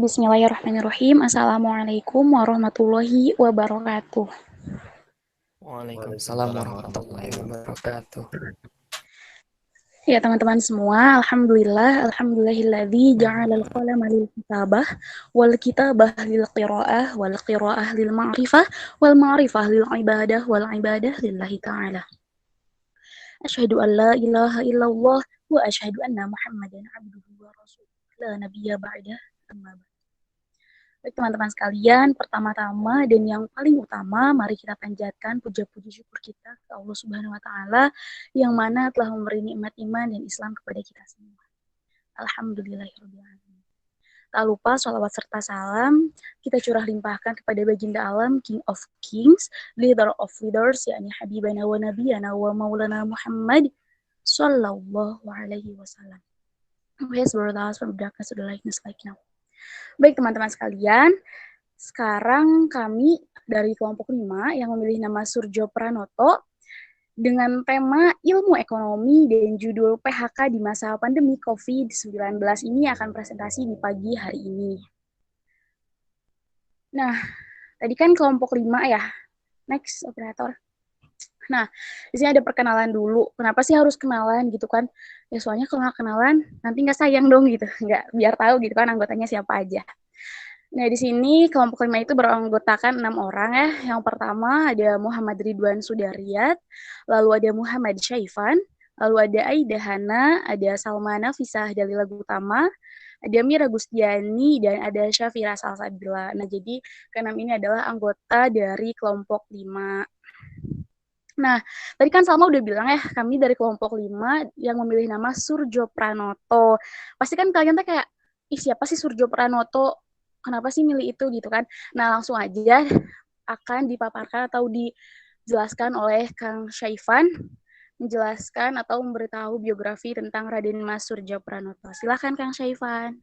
Bismillahirrahmanirrahim. Assalamualaikum warahmatullahi wabarakatuh. Waalaikumsalam warahmatullahi wabarakatuh. Ya teman-teman semua, alhamdulillahilladzi ja'alal qalama lil kitabah wal kitabah lil qiraah wal qiraah lil ma'rifah wal ma'rifah lil ibadah wal ibadah lillahi ta'ala. Asyhadu an la ilaha illallah wa asyhadu anna Muhammadan abduhu wa rasuluh. La nabiyya ba'da. Amma ba'd. Baik teman-teman sekalian, pertama-tama dan yang paling utama, mari kita panjatkan puja-puji syukur kita ke Allah Subhanahu wa Ta'ala yang mana telah memberi nikmat iman dan Islam kepada kita semua. Alhamdulillahirrahmanirrahim. Tak lupa sholawat serta salam kita curah limpahkan kepada baginda alam, King of Kings, Leader of Leaders, yakni Habibana wa Nabiyana wa Maulana Muhammad Sallallahu Alaihi Wasallam. Who has brought us from darkness to the likeness like now. Baik teman-teman sekalian, sekarang kami dari kelompok 5 yang memilih nama Surjo Pranoto dengan tema ilmu ekonomi dan judul PHK di masa pandemi COVID-19 ini akan presentasi di pagi hari ini. Nah, tadi kan kelompok 5 ya. Next, operator. Nah, di sini ada perkenalan dulu. Kenapa sih harus kenalan gitu kan? Ya soalnya kalau nggak kenalan, nanti nggak sayang dong gitu. Nggak, biar tahu gitu kan anggotanya siapa aja. Nah, di sini kelompok 5 itu beranggotakan 6 orang ya. Yang pertama ada Muhammad Ridwan Sudaryat, lalu ada Muhammad Syaifan, lalu ada Aida Hana, ada Salmana Fisah Dalila Utama, ada Mira Gustiani, dan ada Syafira Salsabila. Nah, jadi keenam ini adalah anggota dari kelompok 5. Nah, tadi kan Salma udah bilang ya, kami dari kelompok 5 yang memilih nama Surjo Pranoto. Pasti kan kalian tuh kayak, ih siapa sih Surjo Pranoto? Kenapa sih milih itu gitu kan? Nah, langsung aja akan dipaparkan atau dijelaskan oleh Kang Syaifan, menjelaskan atau memberitahu biografi tentang Raden Mas Surjo Pranoto. Silakan Kang Syaifan.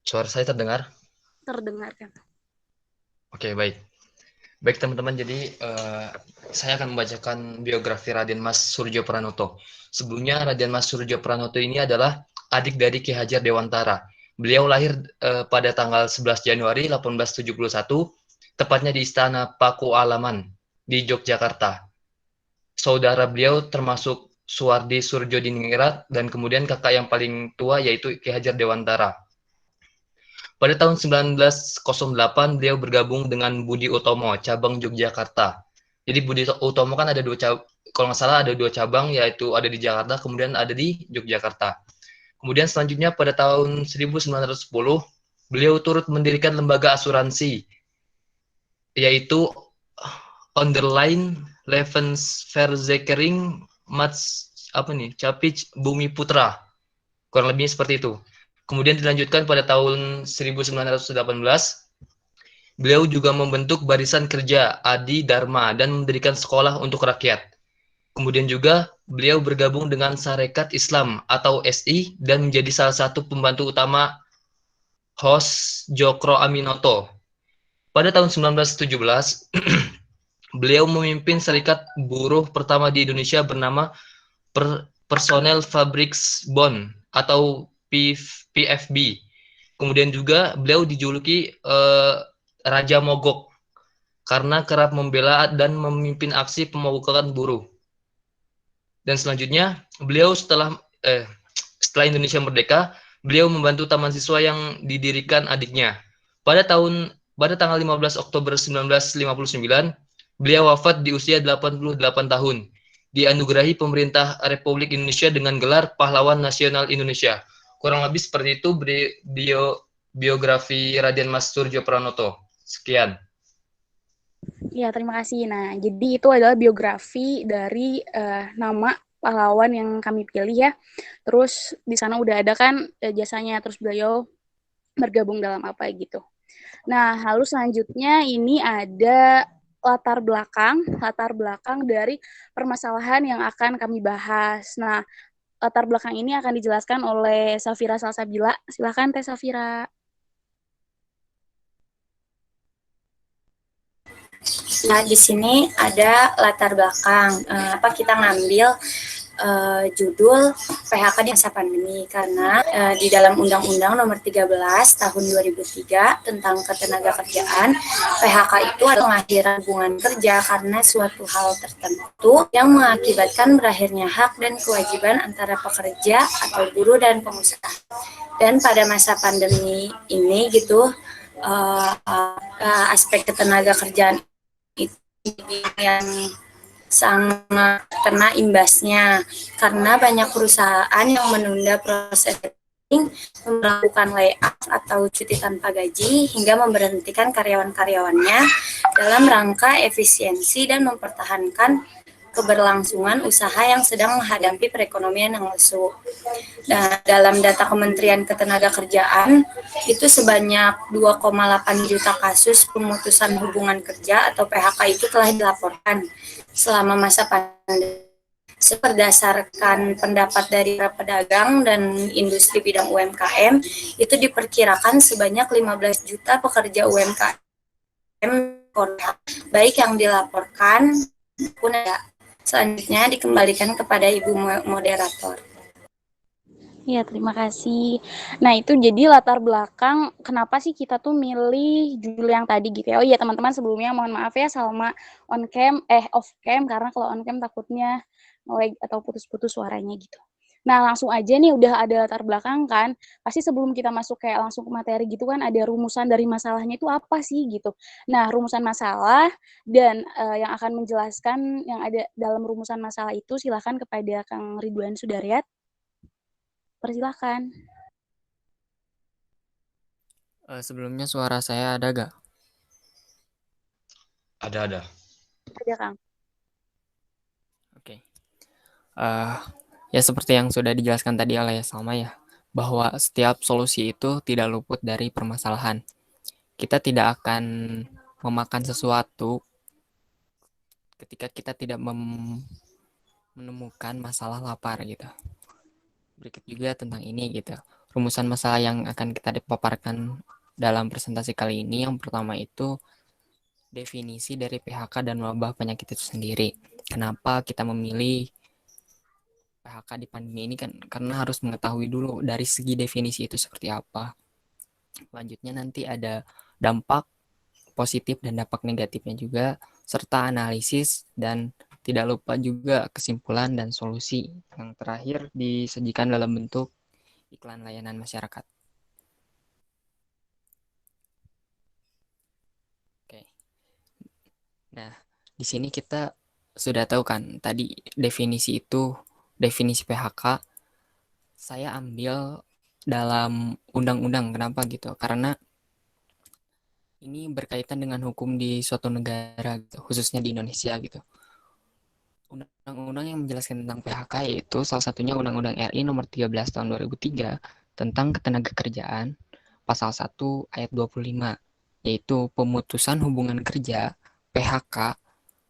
Suara saya terdengar? Terdengar kan? Oke, baik. Baik teman-teman, jadi saya akan membacakan biografi Raden Mas Surjo Pranoto. Sebelumnya Raden Mas Surjo Pranoto ini adalah adik dari Ki Hajar Dewantara. Beliau lahir pada tanggal 11 Januari 1871, tepatnya di Istana Paku Alaman di Yogyakarta. Saudara beliau termasuk Suwardi Surjo Diningrat dan kemudian kakak yang paling tua yaitu Ki Hajar Dewantara. Pada tahun 1908 beliau bergabung dengan Budi Utomo, cabang Yogyakarta. Jadi Budi Utomo kan ada kalau nggak salah ada 2 cabang, yaitu ada di Jakarta, kemudian ada di Yogyakarta. Kemudian selanjutnya pada tahun 1910 beliau turut mendirikan lembaga asuransi, yaitu Onderline Levensverzekering Capich Bumi Putra. Kurang lebihnya seperti itu. Kemudian dilanjutkan pada tahun 1918, beliau juga membentuk Barisan Kerja Adi Dharma dan mendirikan sekolah untuk rakyat. Kemudian juga beliau bergabung dengan Sarekat Islam atau SI dan menjadi salah satu pembantu utama Hos Jokro Aminoto. Pada tahun 1917, beliau memimpin serikat buruh pertama di Indonesia bernama Personel Fabriks Bond atau PFB. Kemudian juga beliau dijuluki Raja Mogok karena kerap membela dan memimpin aksi pemogokan buruh. Dan selanjutnya beliau setelah Indonesia merdeka, beliau membantu taman siswa yang didirikan adiknya. Pada tanggal 15 Oktober 1959, beliau wafat di usia 88 tahun. Dianugerahi pemerintah Republik Indonesia dengan gelar Pahlawan Nasional Indonesia. Kurang lebih seperti itu biografi Raden Mas Surjo Pranoto. Sekian. Ya, terima kasih. Nah, jadi itu adalah biografi dari nama pahlawan yang kami pilih ya. Terus di sana udah ada kan jasanya, terus beliau bergabung dalam apa gitu. Nah, lalu selanjutnya ini ada latar belakang dari permasalahan yang akan kami bahas. Nah, latar belakang ini akan dijelaskan oleh Safira Salsabila. Silakan Teh Safira. Nah, di sini ada latar belakang. Apa kita ngambil judul PHK di masa pandemi karena di dalam Undang-Undang Nomor 13 Tahun 2003 tentang Ketenagakerjaan, PHK itu adalah pengakhiran hubungan kerja karena suatu hal tertentu yang mengakibatkan berakhirnya hak dan kewajiban antara pekerja atau buruh dan pengusaha. Dan pada masa pandemi ini gitu aspek ketenagakerjaan itu yang sangat kena imbasnya karena banyak perusahaan yang menunda proses melakukan layoff atau cuti tanpa gaji hingga memberhentikan karyawan-karyawannya dalam rangka efisiensi dan mempertahankan keberlangsungan usaha yang sedang menghadapi perekonomian yang lesu. Nah, dalam data Kementerian Ketenagakerjaan, itu sebanyak 2,8 juta kasus pemutusan hubungan kerja atau PHK itu telah dilaporkan selama masa pandemi. Berdasarkan pendapat dari para pedagang dan industri bidang UMKM, itu diperkirakan sebanyak 15 juta pekerja UMKM baik yang dilaporkan maupun ada. Selanjutnya dikembalikan kepada Ibu Moderator. Iya, terima kasih. Nah, itu jadi latar belakang kenapa sih kita tuh milih judul yang tadi gitu ya. Oh iya, teman-teman sebelumnya mohon maaf ya Salma on cam, off cam, karena kalau on cam takutnya lag atau putus-putus suaranya gitu. Nah, langsung aja nih udah ada latar belakang kan. Pasti sebelum kita masuk kayak langsung ke materi gitu kan ada rumusan dari masalahnya itu apa sih gitu. Nah, rumusan masalah dan yang akan menjelaskan yang ada dalam rumusan masalah itu silakan kepada Kang Ridwan Sudaryat. Persilahkan. Sebelumnya suara saya ada gak? Ada. Ada, Kang. Oke. Ya seperti yang sudah dijelaskan tadi oleh Salma ya, bahwa setiap solusi itu tidak luput dari permasalahan. Kita tidak akan memakan sesuatu ketika kita tidak menemukan masalah lapar gitu. Berikut juga tentang ini gitu. Rumusan masalah yang akan kita dipaparkan dalam presentasi kali ini, yang pertama itu definisi dari PHK dan wabah penyakit itu sendiri. Kenapa kita memilih PHK di pandemi ini kan karena harus mengetahui dulu dari segi definisi itu seperti apa. Selanjutnya nanti ada dampak positif dan dampak negatifnya juga, serta analisis, dan tidak lupa juga kesimpulan dan solusi. Yang terakhir disajikan dalam bentuk iklan layanan masyarakat. Oke. Nah, di sini kita sudah tahu kan tadi definisi PHK saya ambil dalam undang-undang. Kenapa gitu? Karena ini berkaitan dengan hukum di suatu negara gitu, khususnya di Indonesia gitu. Undang-undang yang menjelaskan tentang PHK yaitu salah satunya Undang-Undang RI Nomor 13 Tahun 2003 tentang Ketenagakerjaan Pasal 1 Ayat 25, yaitu pemutusan hubungan kerja PHK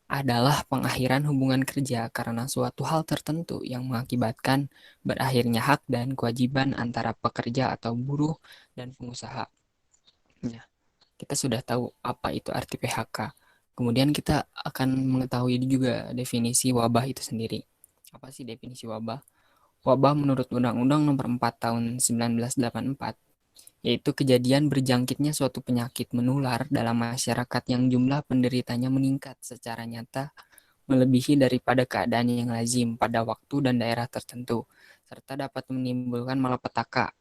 adalah pengakhiran hubungan kerja karena suatu hal tertentu yang mengakibatkan berakhirnya hak dan kewajiban antara pekerja atau buruh dan pengusaha. Nah, kita sudah tahu apa itu arti PHK. Kemudian kita akan mengetahui juga definisi wabah itu sendiri. Apa sih definisi wabah? Wabah menurut Undang-Undang Nomor 4 Tahun 1984 yaitu kejadian berjangkitnya suatu penyakit menular dalam masyarakat yang jumlah penderitanya meningkat secara nyata melebihi daripada keadaan yang lazim pada waktu dan daerah tertentu, serta dapat menimbulkan malapetaka,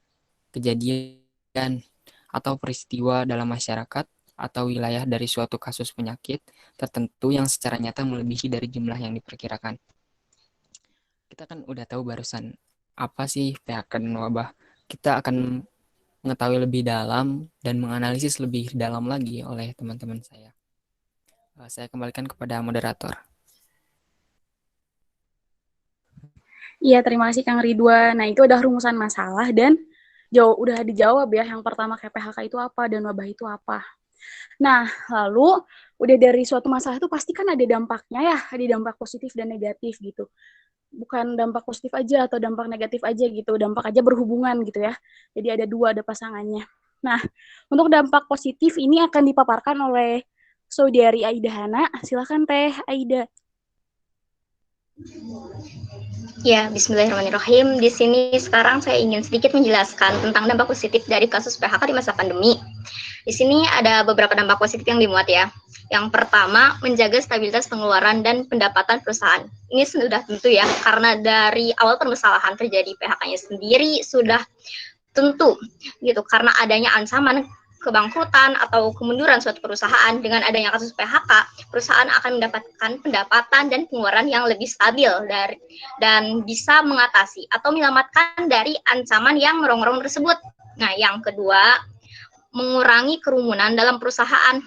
kejadian atau peristiwa dalam masyarakat atau wilayah dari suatu kasus penyakit tertentu yang secara nyata melebihi dari jumlah yang diperkirakan. Kita kan udah tahu barusan apa sih PHK dan wabah. Kita akan mengetahui lebih dalam dan menganalisis lebih dalam lagi oleh teman-teman saya. Saya kembalikan kepada moderator. Iya, terima kasih Kang Ridwan. Nah, itu udah rumusan masalah dan udah dijawab ya. Yang pertama kayak PHK itu apa dan wabah itu apa. Nah, lalu udah dari suatu masalah itu pasti kan ada dampaknya ya, ada dampak positif dan negatif gitu. Bukan dampak positif aja atau dampak negatif aja gitu, dampak aja berhubungan gitu ya. Jadi ada dua, ada pasangannya. Nah, untuk dampak positif ini akan dipaparkan oleh Saudari Aida Hana. Silakan Teh Aida. Ya, bismillahirrahmanirrahim. Di sini sekarang saya ingin sedikit menjelaskan tentang dampak positif dari kasus PHK di masa pandemi. Di sini ada beberapa dampak positif yang dimuat ya. Yang pertama, menjaga stabilitas pengeluaran dan pendapatan perusahaan. Ini sudah tentu ya, karena dari awal permasalahan terjadi PHK-nya sendiri sudah tentu gitu, karena adanya ancaman kebangkrutan atau kemunduran suatu perusahaan. Dengan adanya kasus PHK, perusahaan akan mendapatkan pendapatan dan pengeluaran yang lebih stabil dan bisa mengatasi atau menyelamatkan dari ancaman yang merongrong tersebut. Nah, yang kedua, mengurangi kerumunan dalam perusahaan.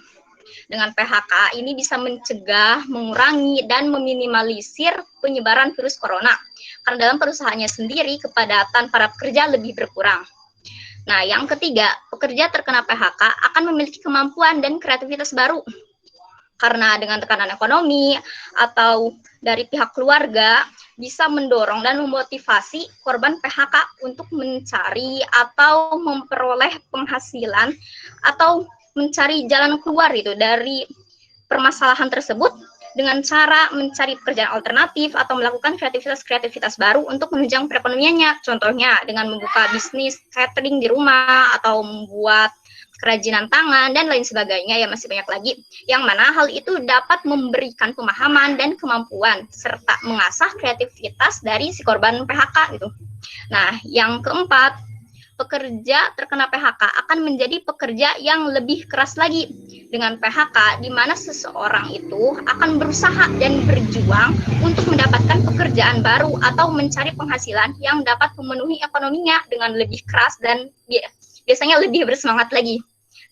Dengan PHK ini bisa mencegah, mengurangi, dan meminimalisir penyebaran virus corona. Karena dalam perusahaannya sendiri, kepadatan para pekerja lebih berkurang. Nah, yang ketiga, pekerja terkena PHK akan memiliki kemampuan dan kreativitas baru. Karena dengan tekanan ekonomi atau dari pihak keluarga bisa mendorong dan memotivasi korban PHK untuk mencari atau memperoleh penghasilan atau mencari jalan keluar gitu dari permasalahan tersebut dengan cara mencari pekerjaan alternatif atau melakukan kreativitas baru untuk menunjang perekonomiannya. Contohnya dengan membuka bisnis catering di rumah atau membuat kerajinan tangan dan lain sebagainya, ya masih banyak lagi. Yang mana hal itu dapat memberikan pemahaman dan kemampuan serta mengasah kreativitas dari si korban PHK gitu. Nah, yang keempat, pekerja terkena PHK akan menjadi pekerja yang lebih keras lagi. Dengan PHK, di mana seseorang itu akan berusaha dan berjuang untuk mendapatkan pekerjaan baru atau mencari penghasilan yang dapat memenuhi ekonominya dengan lebih keras dan biasanya lebih bersemangat lagi.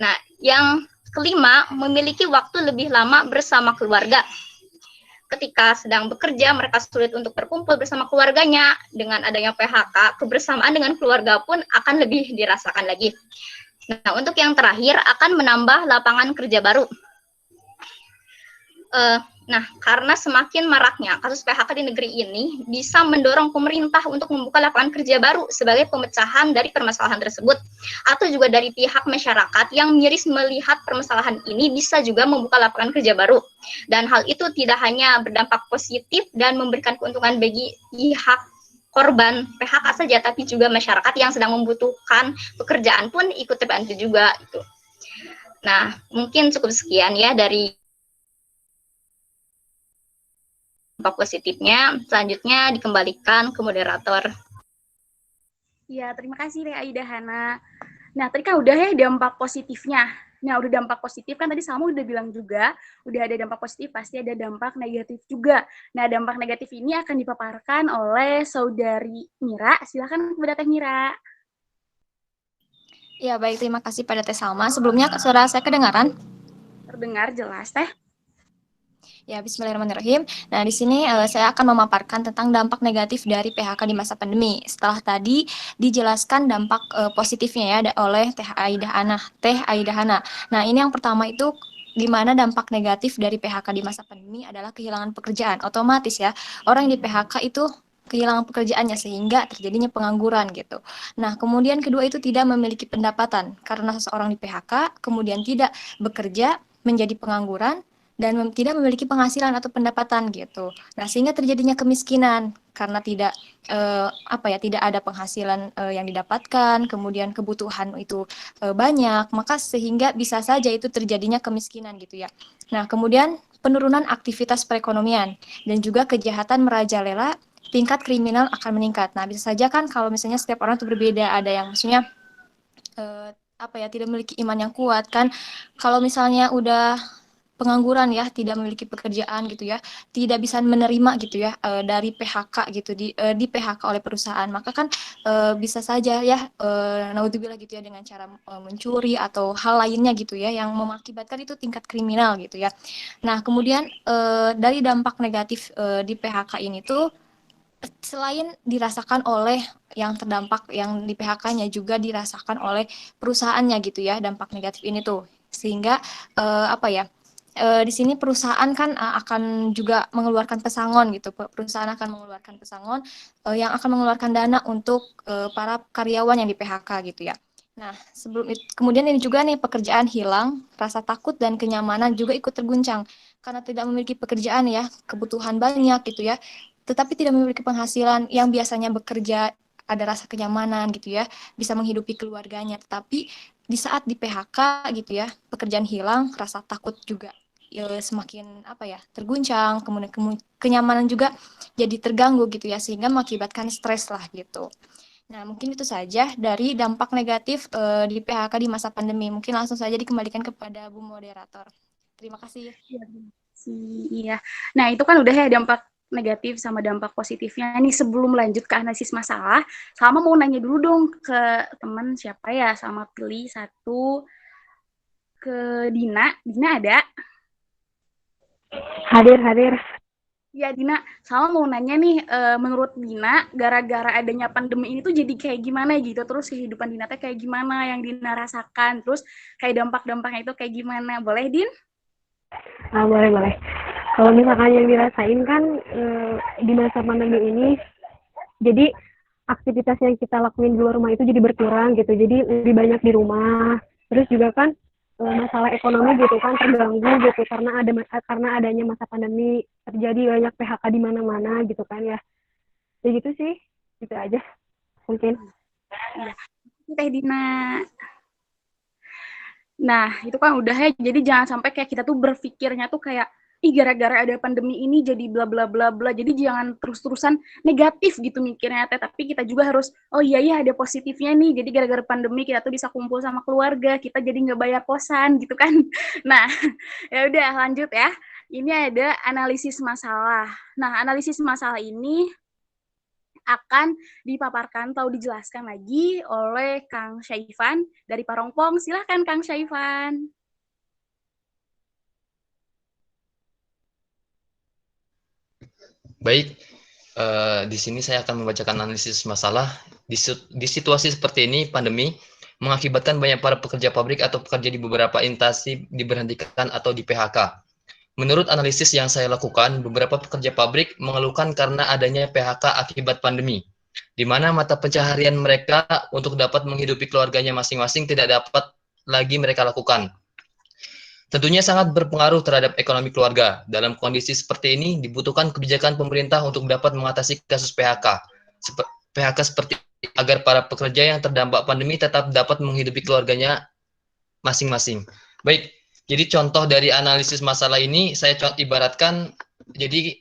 Nah, yang kelima, memiliki waktu lebih lama bersama keluarga. Ketika sedang bekerja, mereka sulit untuk berkumpul bersama keluarganya. Dengan adanya PHK, kebersamaan dengan keluarga pun akan lebih dirasakan lagi. Nah, untuk yang terakhir, akan menambah lapangan kerja baru. Nah, karena semakin maraknya kasus PHK di negeri ini, bisa mendorong pemerintah untuk membuka lapangan kerja baru sebagai pemecahan dari permasalahan tersebut. Atau juga dari pihak masyarakat yang miris melihat permasalahan ini bisa juga membuka lapangan kerja baru. Dan hal itu tidak hanya berdampak positif dan memberikan keuntungan bagi pihak korban PHK saja, tapi juga masyarakat yang sedang membutuhkan pekerjaan pun ikut terbantu juga. Gitu. Nah, mungkin cukup sekian ya dari dampak positifnya. Selanjutnya dikembalikan ke moderator. Ya, terima kasih Rea Aida Hana. Nah, tadi kan udah ya dampak positifnya. Nah, udah dampak positif kan tadi Salma udah bilang juga, udah ada dampak positif, pasti ada dampak negatif juga. Nah, dampak negatif ini akan dipaparkan oleh Saudari Mira. Silakan kepada Teh Mira. Ya, baik. Terima kasih pada Teh Salma. Sebelumnya, suara saya kedengaran? Terdengar jelas, Teh. Ya, bismillahirrahmanirrahim. Nah, di sini saya akan memaparkan tentang dampak negatif dari PHK di masa pandemi. Setelah tadi dijelaskan dampak positifnya ya oleh Teh Aida Hana. Nah, ini yang pertama itu di mana dampak negatif dari PHK di masa pandemi adalah kehilangan pekerjaan. Otomatis ya, orang yang di PHK itu kehilangan pekerjaannya sehingga terjadinya pengangguran gitu. Nah, kemudian kedua itu tidak memiliki pendapatan karena seseorang di PHK kemudian tidak bekerja menjadi pengangguran dan tidak memiliki penghasilan atau pendapatan gitu. Nah, sehingga terjadinya kemiskinan karena tidak tidak ada penghasilan yang didapatkan, kemudian kebutuhan itu banyak, maka sehingga bisa saja itu terjadinya kemiskinan gitu ya. Nah, kemudian penurunan aktivitas perekonomian dan juga kejahatan merajalela, tingkat kriminal akan meningkat. Nah, bisa saja kan kalau misalnya setiap orang itu berbeda, ada yang maksudnya tidak memiliki iman yang kuat kan. Kalau misalnya udah pengangguran ya, tidak memiliki pekerjaan gitu ya, tidak bisa menerima gitu ya dari PHK gitu di PHK oleh perusahaan, maka kan bisa saja ya naudzubillah gitu ya dengan cara mencuri atau hal lainnya gitu ya yang mengakibatkan itu tingkat kriminal gitu ya. Nah, kemudian dari dampak negatif di PHK ini tuh selain dirasakan oleh yang terdampak yang di PHK-nya juga dirasakan oleh perusahaannya gitu ya dampak negatif ini tuh, sehingga di sini perusahaan kan akan juga mengeluarkan pesangon gitu. Perusahaan akan mengeluarkan pesangon yang akan mengeluarkan dana untuk para karyawan yang di PHK gitu ya. Nah, kemudian ini juga nih pekerjaan hilang, rasa takut dan kenyamanan juga ikut terguncang karena tidak memiliki pekerjaan ya, kebutuhan banyak gitu ya. tetapi tidak memiliki penghasilan, yang biasanya bekerja ada rasa kenyamanan gitu ya, bisa menghidupi keluarganya. Tetapi di saat di PHK gitu ya, pekerjaan hilang, rasa takut juga semakin terguncang, kemudian kenyamanan juga jadi terganggu gitu ya, sehingga mengakibatkan stres lah gitu. Nah, mungkin itu saja dari dampak negatif di PHK di masa pandemi. Mungkin langsung saja dikembalikan kepada Bu Moderator. Terima kasih. Iya. Nah, itu kan udah ya dampak negatif sama dampak positifnya. Nih, sebelum lanjut ke analisis masalah, Salma mau nanya dulu dong ke teman siapa ya, sama pilih satu ke Dina. Dina ada? Hadir. Ya, Dina, Salma mau nanya nih, menurut Dina, gara-gara adanya pandemi ini tuh jadi kayak gimana gitu, terus kehidupan Dina teh kayak gimana yang Dina rasakan, terus kayak dampak-dampaknya itu kayak gimana, boleh, Din? Boleh. Kalau misalkan yang dirasain kan di masa pandemi ini, jadi aktivitas yang kita lakuin di luar rumah itu jadi berkurang gitu, jadi lebih banyak di rumah. Terus juga kan masalah ekonomi gitu kan terganggu gitu karena adanya masa pandemi, terjadi banyak PHK di mana-mana gitu kan ya. Ya gitu sih, gitu aja mungkin. Iya. Teh Dina. Nah, itu kan udah ya, jadi jangan sampai kayak kita tuh berpikirnya tuh kayak, ih gara-gara ada pandemi ini jadi bla bla bla bla, jadi jangan terus-terusan negatif gitu mikirnya teh, tapi kita juga harus, oh iya ya ada positifnya nih, jadi gara-gara pandemi kita tuh bisa kumpul sama keluarga, kita jadi nggak bayar kosan gitu kan. Nah, ya udah lanjut ya, ini ada analisis masalah. Nah, analisis masalah ini akan dipaparkan atau dijelaskan lagi oleh Kang Syaifan dari Parongpong. Silahkan Kang Syaifan. Baik, di sini saya akan membacakan analisis masalah. Di situasi seperti ini, pandemi mengakibatkan banyak para pekerja pabrik atau pekerja di beberapa instansi diberhentikan atau di PHK. Menurut analisis yang saya lakukan, beberapa pekerja pabrik mengeluhkan karena adanya PHK akibat pandemi, di mana mata pencaharian mereka untuk dapat menghidupi keluarganya masing-masing tidak dapat lagi mereka lakukan. Tentunya sangat berpengaruh terhadap ekonomi keluarga. Dalam kondisi seperti ini, dibutuhkan kebijakan pemerintah untuk dapat mengatasi kasus PHK. PHK seperti agar para pekerja yang terdampak pandemi tetap dapat menghidupi keluarganya masing-masing. Baik, jadi contoh dari analisis masalah ini saya ibaratkan, jadi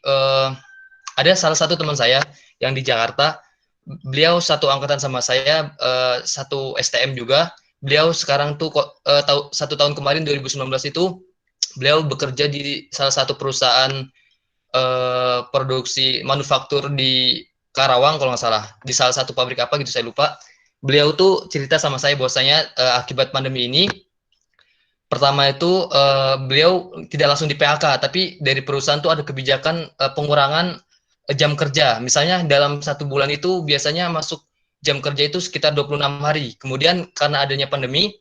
ada salah satu teman saya yang di Jakarta, beliau satu angkatan sama saya, satu STM juga. Beliau sekarang tuh 1 tahun kemarin 2019 itu beliau bekerja di salah satu perusahaan produksi manufaktur di Karawang kalau nggak salah, di salah satu pabrik apa gitu saya lupa. Beliau tuh cerita sama saya bahwasanya akibat pandemi ini, pertama itu beliau tidak langsung di PHK, tapi dari perusahaan tuh ada kebijakan pengurangan jam kerja. Misalnya dalam 1 bulan itu biasanya masuk jam kerja itu sekitar 26 hari. Kemudian karena adanya pandemi,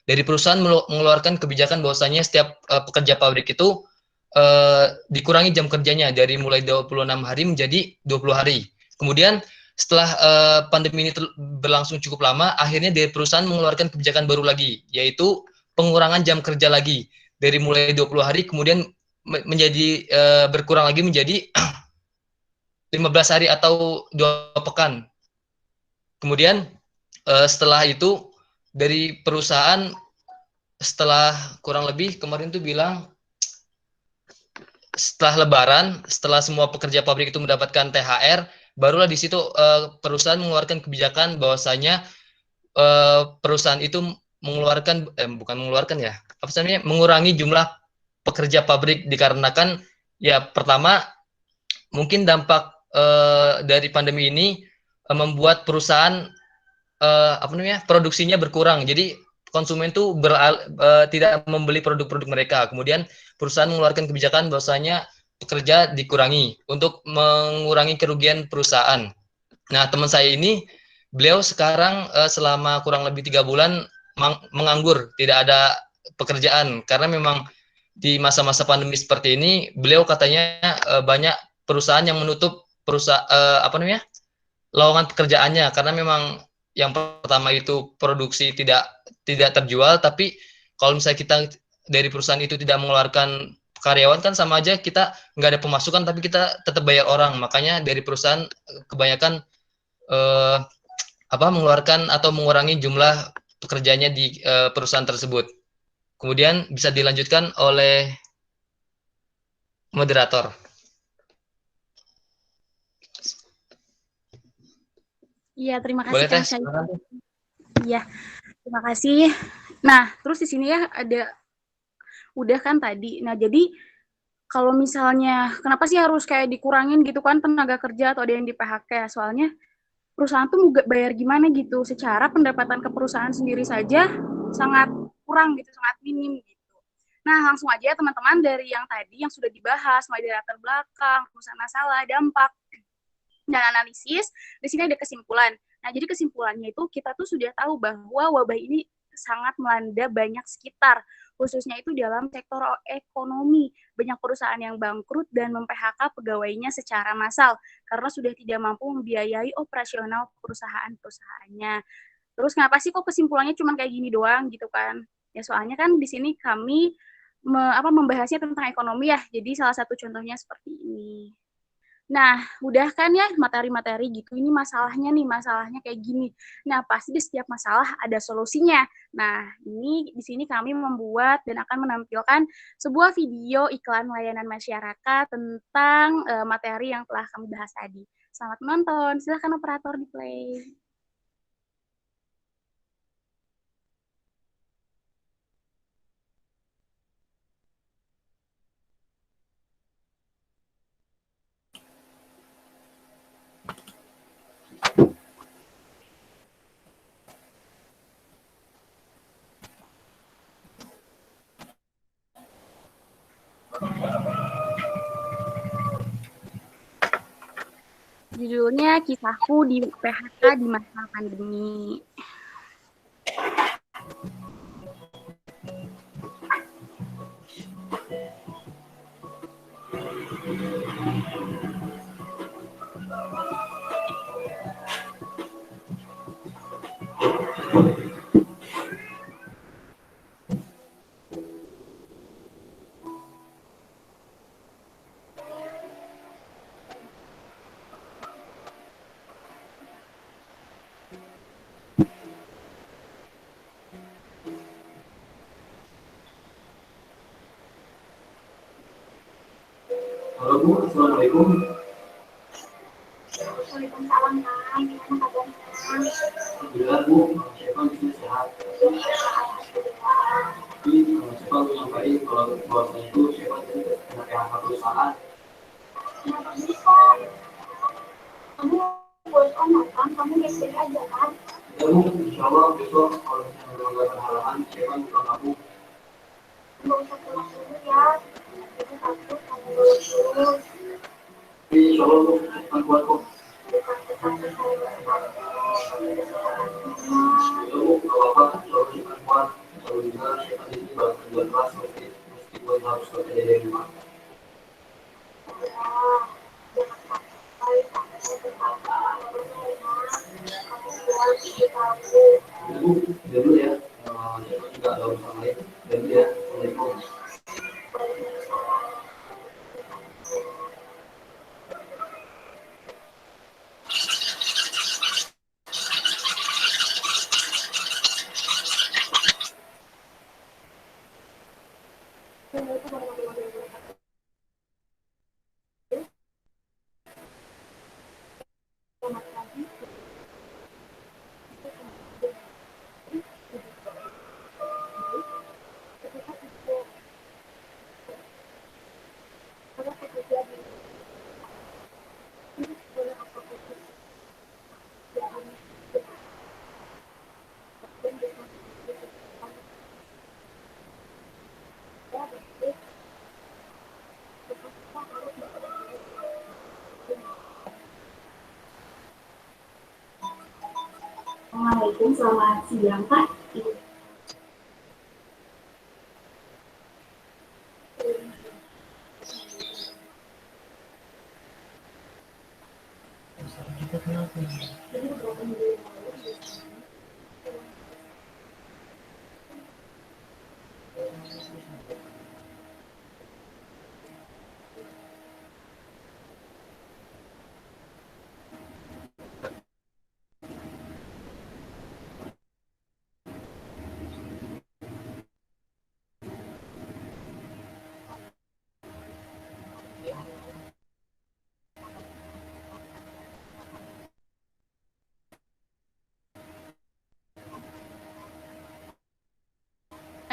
dari perusahaan mengeluarkan kebijakan bahwasanya setiap pekerja pabrik itu dikurangi jam kerjanya dari mulai 26 hari menjadi 20 hari. Kemudian setelah pandemi ini berlangsung cukup lama, akhirnya dari perusahaan mengeluarkan kebijakan baru lagi, yaitu pengurangan jam kerja lagi dari mulai 20 hari kemudian menjadi berkurang lagi menjadi 15 hari atau 2 pekan. Kemudian setelah itu dari perusahaan setelah kurang lebih kemarin tuh bilang setelah Lebaran, setelah semua pekerja pabrik itu mendapatkan THR, barulah di situ perusahaan mengeluarkan kebijakan bahwasanya perusahaan itu mengurangi jumlah pekerja pabrik dikarenakan ya pertama mungkin dampak dari pandemi ini membuat perusahaan produksinya berkurang, jadi konsumen itu tidak membeli produk-produk mereka. Kemudian perusahaan mengeluarkan kebijakan bahwasanya pekerja dikurangi untuk mengurangi kerugian perusahaan. Nah, teman saya ini beliau sekarang selama kurang lebih 3 bulan menganggur, tidak ada pekerjaan karena memang di masa-masa pandemi seperti ini beliau katanya banyak perusahaan yang menutup lowongan pekerjaannya karena memang yang pertama itu produksi tidak terjual, tapi kalau misalnya kita dari perusahaan itu tidak mengeluarkan karyawan kan sama aja kita nggak ada pemasukan tapi kita tetap bayar orang. Makanya dari perusahaan kebanyakan mengeluarkan atau mengurangi jumlah pekerjanya di perusahaan tersebut. Kemudian bisa dilanjutkan oleh moderator. Iya, terima kasih Boleh, Kang Teh? Syahid. Iya, terima kasih. Nah, terus di sini ya ada udah kan tadi. Nah, jadi kalau misalnya kenapa sih harus kayak dikurangin gitu kan tenaga kerja atau ada yang di PHK ya? Soalnya perusahaan tuh mau bayar gimana gitu. Secara pendapatan ke perusahaan sendiri saja sangat kurang gitu, sangat minim gitu. Nah, langsung aja teman-teman dari yang tadi yang sudah dibahas, mulai dari latar belakang, masalah, dampak, dan analisis, di sini ada kesimpulan. Nah, jadi kesimpulannya itu kita tuh sudah tahu bahwa wabah ini sangat melanda banyak sekitar, khususnya itu dalam sektor ekonomi. Banyak perusahaan yang bangkrut dan mem-PHK pegawainya secara massal karena sudah tidak mampu membiayai operasional perusahaan-perusahaannya. Terus kenapa sih kok kesimpulannya cuma kayak gini doang gitu kan? Ya soalnya kan di sini kami membahasnya tentang ekonomi ya. Jadi salah satu contohnya seperti ini. Nah, udah kan ya materi-materi gitu. Ini masalahnya kayak gini. Nah, pasti di setiap masalah ada solusinya. Nah, ini di sini kami membuat dan akan menampilkan sebuah video iklan layanan masyarakat tentang materi yang telah kami bahas tadi. Selamat menonton. Silakan operator di play. Judulnya Kisahku di PHK di masa pandemi. Halo Bu, Assalamualaikum. Waalaikumsalam, Kang. Gimana kabarnya? Alhamdulillah Bu, Syekhan di sini sehat. Tapi Syekhan menyampaikan kalau bahwasanya itu Syekhan itu kena PHK perusahaan. Kenapa bisa? Kamu buat online kan? Kamu baik-baik aja kan? Ya Bu, insya Allah besok kalau misalnya belum ada halangan, Syekhan pulang aku. Nggak usah pulang dulu ya. Itu takut kamu lulus dulu. Tapi insya Allah Bu, Syekhan kuat kok. Dekat-dekat saya bersabar. Ya Bu, nggak apa-apa, insya Allah Syekhan kuat. Insya Allah juga Syekhan ini bakal kerja keras meskipun harus kerja dari rumah. Ya Bu, dulu ya. Syekhan juga ada urusan lain. Dan ya, Assalamualaikum. Assalamualaikum, selamat siang Pak.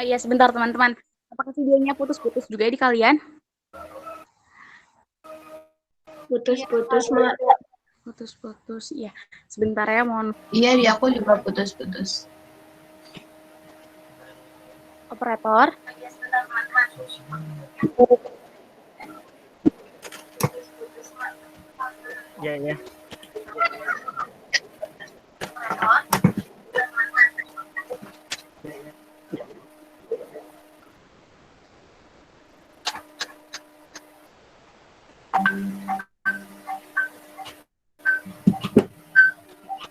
Iya, sebentar teman-teman. Apakah videonya putus-putus juga di kalian? Putus-putus, Mak. Putus-putus, iya. Sebentar ya, mohon. Iya, di aku juga putus-putus. Operator. Ya, ya.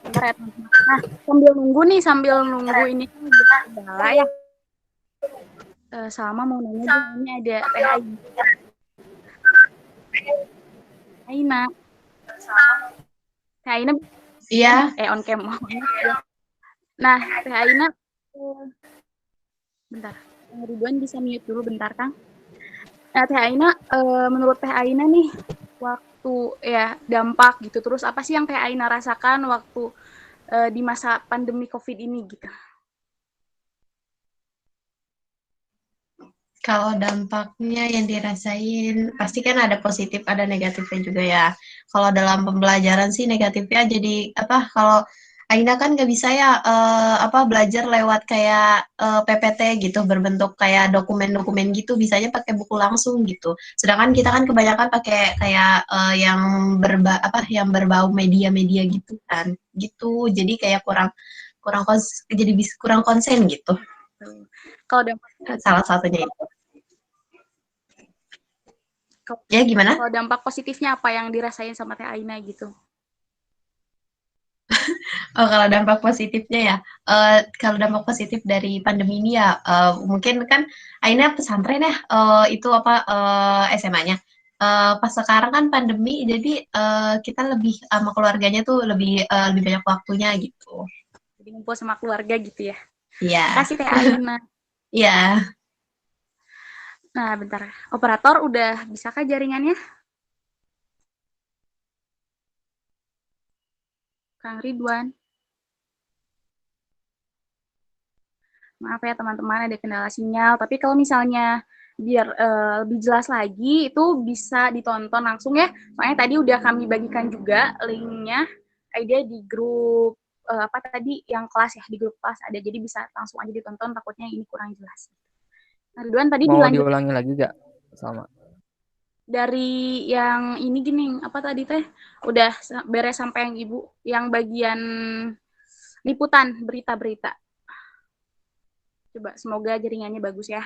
Bentar ya, teman-teman. Nah, sambil nunggu ini kan udah kendala ya. Salma mau nanya dong, ini ada Teh Aina. Teh Aina. Iya. On cam. Nah, Teh Aina. Bentar. Ridwan bisa mute dulu bentar, Kang. Nah, Teh Aina, menurut Teh Aina nih, waktu ya dampak gitu, terus apa sih yang Teh Aina rasakan waktu di masa pandemi COVID ini gitu? Kalau dampaknya yang dirasain pasti kan ada positif, ada negatifnya juga ya. Kalau dalam pembelajaran sih negatifnya jadi apa? Kalau Aina kan nggak bisa ya belajar lewat kayak PPT gitu, berbentuk kayak dokumen-dokumen gitu, bisanya pakai buku langsung gitu. Sedangkan kita kan kebanyakan pakai kayak yang berbau media-media gitu kan, gitu. Jadi kayak kurang konsen gitu. Kalau dampak Salah satunya itu. Ya gimana? Kalau dampak positifnya apa yang dirasain sama Teh Aina gitu? Oh, kalau dampak positifnya ya, kalau dampak positif dari pandemi ini ya, mungkin kan Aina pesantren ya, itu SMA-nya. Pas sekarang kan pandemi, jadi kita lebih sama keluarganya tuh lebih banyak waktunya gitu. Jadi ngumpul sama keluarga gitu ya? Iya. Kasih Teh Aina. Iya. Nah, bentar. Operator, udah bisakah jaringannya? Kang Ridwan. Maaf ya teman-teman, ada kendala sinyal. Tapi kalau misalnya biar lebih jelas lagi, itu bisa ditonton langsung ya. Soalnya tadi udah kami bagikan juga linknya. Ada di grup yang kelas ya, di grup kelas ada. Jadi bisa langsung aja ditonton, takutnya ini kurang jelas. Nah, Ridwan tadi mau dilanjut. diulangi lagi gak? Sama. Dari yang ini gini, apa tadi teh? Udah beres sampai yang ibu, yang bagian liputan berita-berita. Coba semoga jaringannya bagus ya.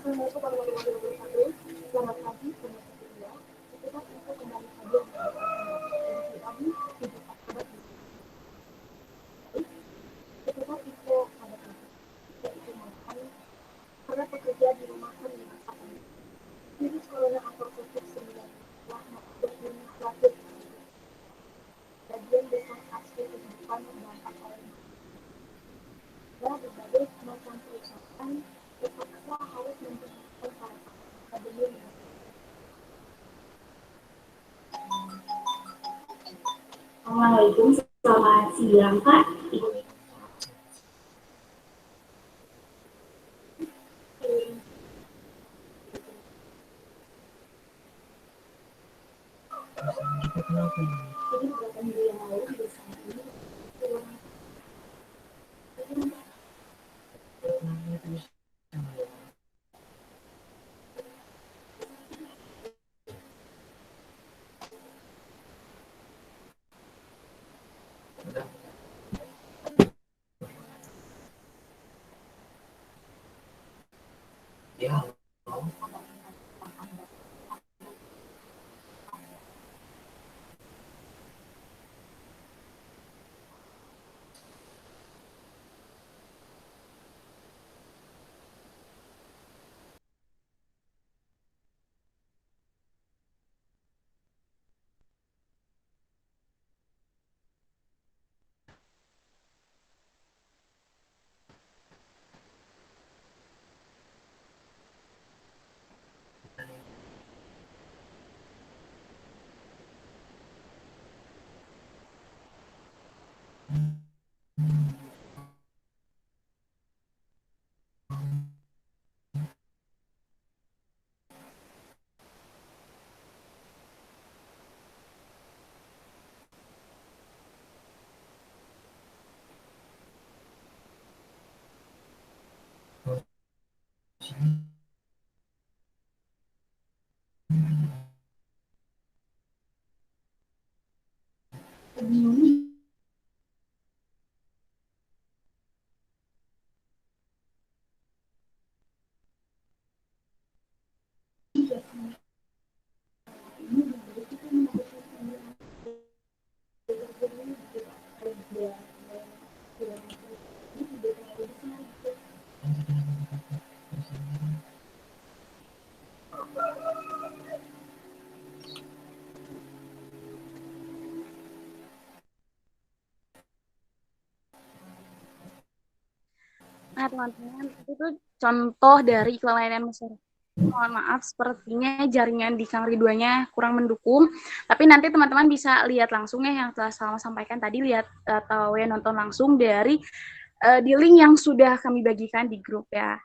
Assalamualaikum warahmatullahi wabarakatuh. Selamat pagi, selamat siang. Kita untuk kembali hadir di pagi 7 Oktober. Kita info pada pagi, yaitu makan para pekerja di rumah kan dirasakan virus corona atau COVID-19 telah masuk dunia pelaku. Bagian besar aspek kehidupan terdampak oleh berbagai macam perusahaan terpaksa harus memperhatikan para pekerja. Assalamualaikum, selamat siang Pak. Ya. Nah, teman-teman, itu tuh contoh dari iklan layanan masyarakat. Mohon maaf, sepertinya jaringan di Kang Ridwannya kurang mendukung. Tapi nanti teman-teman bisa lihat langsung ya yang telah Salma sampaikan tadi, lihat atau ya nonton langsung dari di link yang sudah kami bagikan di grup ya.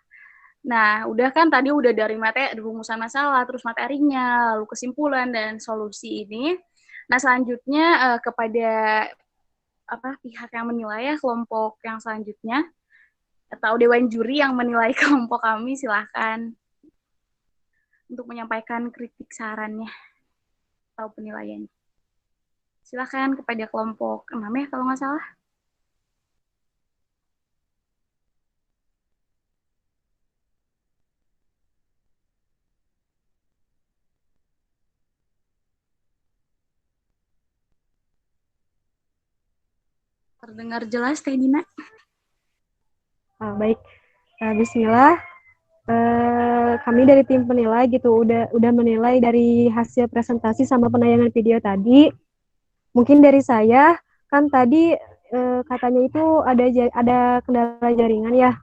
Nah, udah kan tadi udah dari materi, rumusan masalah, terus materinya, lalu kesimpulan dan solusi ini. Nah, selanjutnya kepada pihak yang menilai ya, kelompok yang selanjutnya atau dewan juri yang menilai kelompok kami, silahkan untuk menyampaikan kritik sarannya atau penilaiannya. Silahkan kepada kelompok 6 ya kalau nggak salah. Terdengar jelas, Teh Dina? Baik, Bismillah. Kami dari tim penilai gitu udah menilai dari hasil presentasi sama penayangan video tadi. Mungkin dari saya kan tadi katanya itu ada kendala jaringan ya,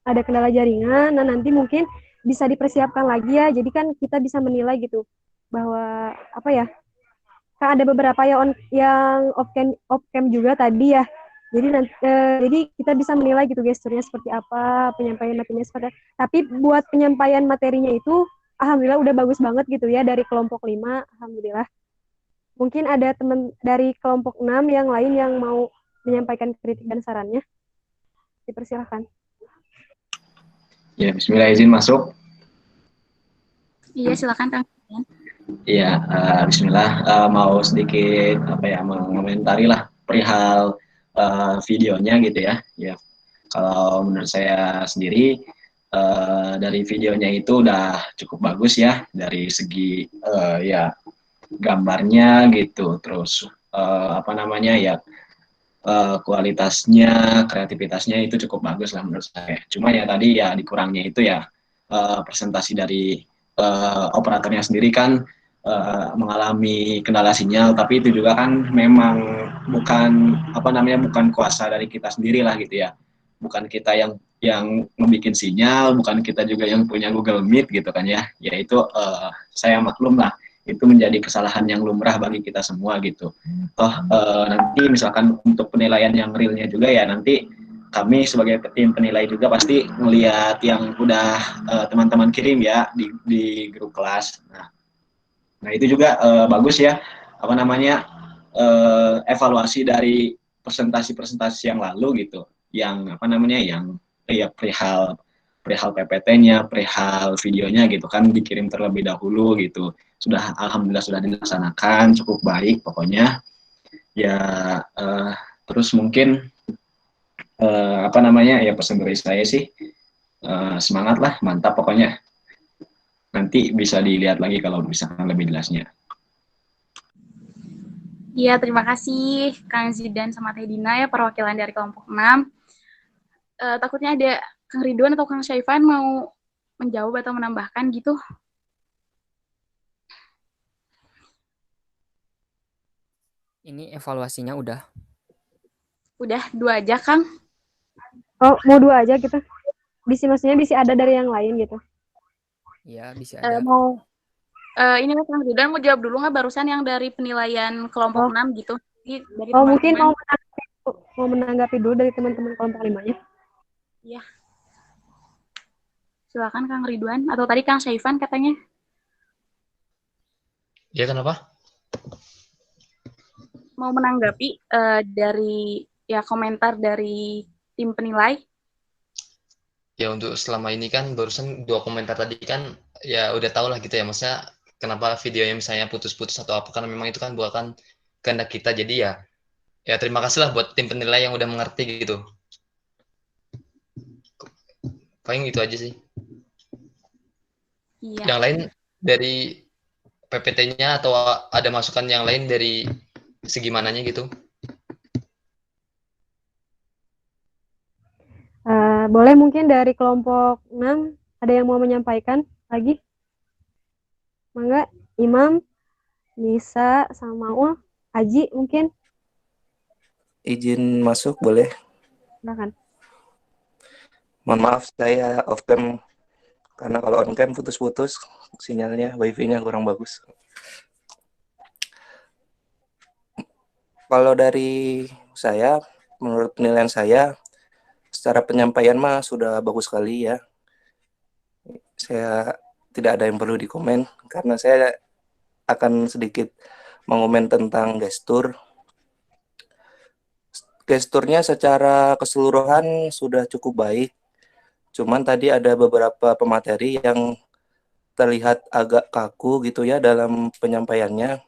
ada kendala jaringan. Nah nanti mungkin bisa dipersiapkan lagi ya. Jadi kan kita bisa menilai gitu bahwa apa ya? Kan ada beberapa yang off cam juga tadi ya. Jadi kita bisa menilai gitu gesturnya seperti apa, penyampaian materinya seperti apa. Tapi buat penyampaian materinya itu alhamdulillah udah bagus banget gitu ya dari kelompok 5, alhamdulillah. Mungkin ada teman dari kelompok 6 yang lain yang mau menyampaikan kritik dan sarannya. Dipersilahkan. Ya, bismillah, izin masuk. Iya, silakan Kang. Iya, bismillah, mau sedikit mengomentari lah perihal videonya gitu ya. Ya, kalau menurut saya sendiri dari videonya itu udah cukup bagus ya dari segi ya gambarnya gitu, terus kualitasnya, kreativitasnya itu cukup bagus lah menurut saya. Cuma ya tadi ya dikurangnya itu ya presentasi dari operatornya sendiri kan mengalami kendala sinyal, tapi itu juga kan memang bukan kuasa dari kita sendiri lah gitu ya. Bukan kita yang membuat sinyal, bukan kita juga yang punya Google Meet gitu kan ya. Ya itu saya maklum lah, itu menjadi kesalahan yang lumrah bagi kita semua gitu. Nanti misalkan untuk penilaian yang realnya juga ya nanti kami sebagai tim penilai juga pasti melihat yang udah teman-teman kirim ya di grup kelas. Nah itu juga bagus ya evaluasi dari presentasi yang lalu gitu, yang perihal PPT-nya, perihal videonya gitu kan dikirim terlebih dahulu gitu. Alhamdulillah sudah dilaksanakan cukup baik pokoknya. Ya Terus mungkin apa namanya ya, pesan dari saya sih, semangat lah, mantap pokoknya. Nanti bisa dilihat lagi kalau misalkan lebih jelasnya. Iya, terima kasih Kang Zidan sama Teh Dina ya, perwakilan dari kelompok 6. Takutnya ada Kang Ridwan atau Kang Syaifan mau menjawab atau menambahkan gitu. Ini evaluasinya udah. Udah 2 aja, Kang. Oh, mau 2 aja gitu. Maksudnya bisa ada dari yang lain gitu. Iya, bisa ada. Ini Kang Ridwan mau jawab dulu nggak barusan yang dari penilaian kelompok 6 gitu. Dari mungkin mau menanggapi dulu dari teman-teman kelompok 5-nya. Iya. Silakan Kang Ridwan atau tadi Kang Syaifan katanya. Ya, kenapa? Mau menanggapi dari ya komentar dari tim penilai. Ya, untuk selama ini kan barusan 2 komentar tadi kan ya udah tau lah gitu ya, maksudnya kenapa videonya misalnya putus-putus atau apa, karena memang itu kan bukan kehendak kita. Jadi ya terima kasih lah buat tim penilai yang udah mengerti gitu. Paling itu aja sih. Iya. Yang lain dari PPT-nya atau ada masukan yang lain dari segi mananya gitu? Boleh mungkin dari kelompok 6 ada yang mau menyampaikan lagi? Mangga, Imam, Nisa, sama Maul, Haji mungkin? Izin masuk boleh? Silakan. Mohon maaf saya off cam karena kalau on cam putus-putus sinyalnya, wifi-nya kurang bagus. Kalau dari saya, menurut penilaian saya, secara penyampaian mah sudah bagus sekali ya. Saya tidak ada yang perlu dikomen karena saya akan sedikit mengomen tentang gestur. Gesturnya secara keseluruhan sudah cukup baik. Cuman tadi ada beberapa pemateri yang terlihat agak kaku gitu ya dalam penyampaiannya.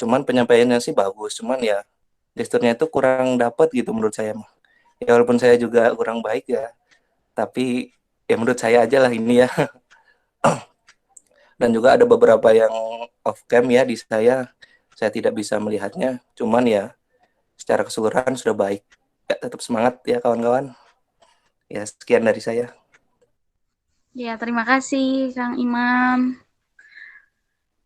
Cuman penyampaiannya sih bagus, cuman ya gesturnya itu kurang dapat gitu menurut saya. Ya walaupun saya juga kurang baik ya, tapi ya menurut saya aja lah ini ya. Dan juga ada beberapa yang off cam ya di saya tidak bisa melihatnya. Cuman ya secara keseluruhan sudah baik. Ya, tetap semangat ya kawan-kawan. Ya sekian dari saya. Ya, terima kasih Kang Imam.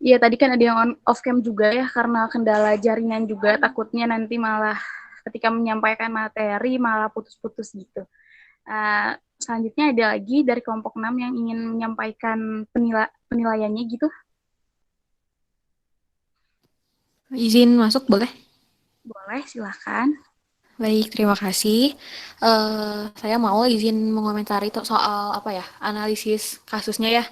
Ya, tadi kan ada yang off cam juga ya karena kendala jaringan juga, takutnya nanti malah ketika menyampaikan materi malah putus-putus gitu. Selanjutnya ada lagi dari kelompok 6 yang ingin menyampaikan penilaiannya gitu. Izin masuk boleh? Boleh, silahkan. Baik, terima kasih. Saya mau izin mengomentari soal analisis kasusnya ya.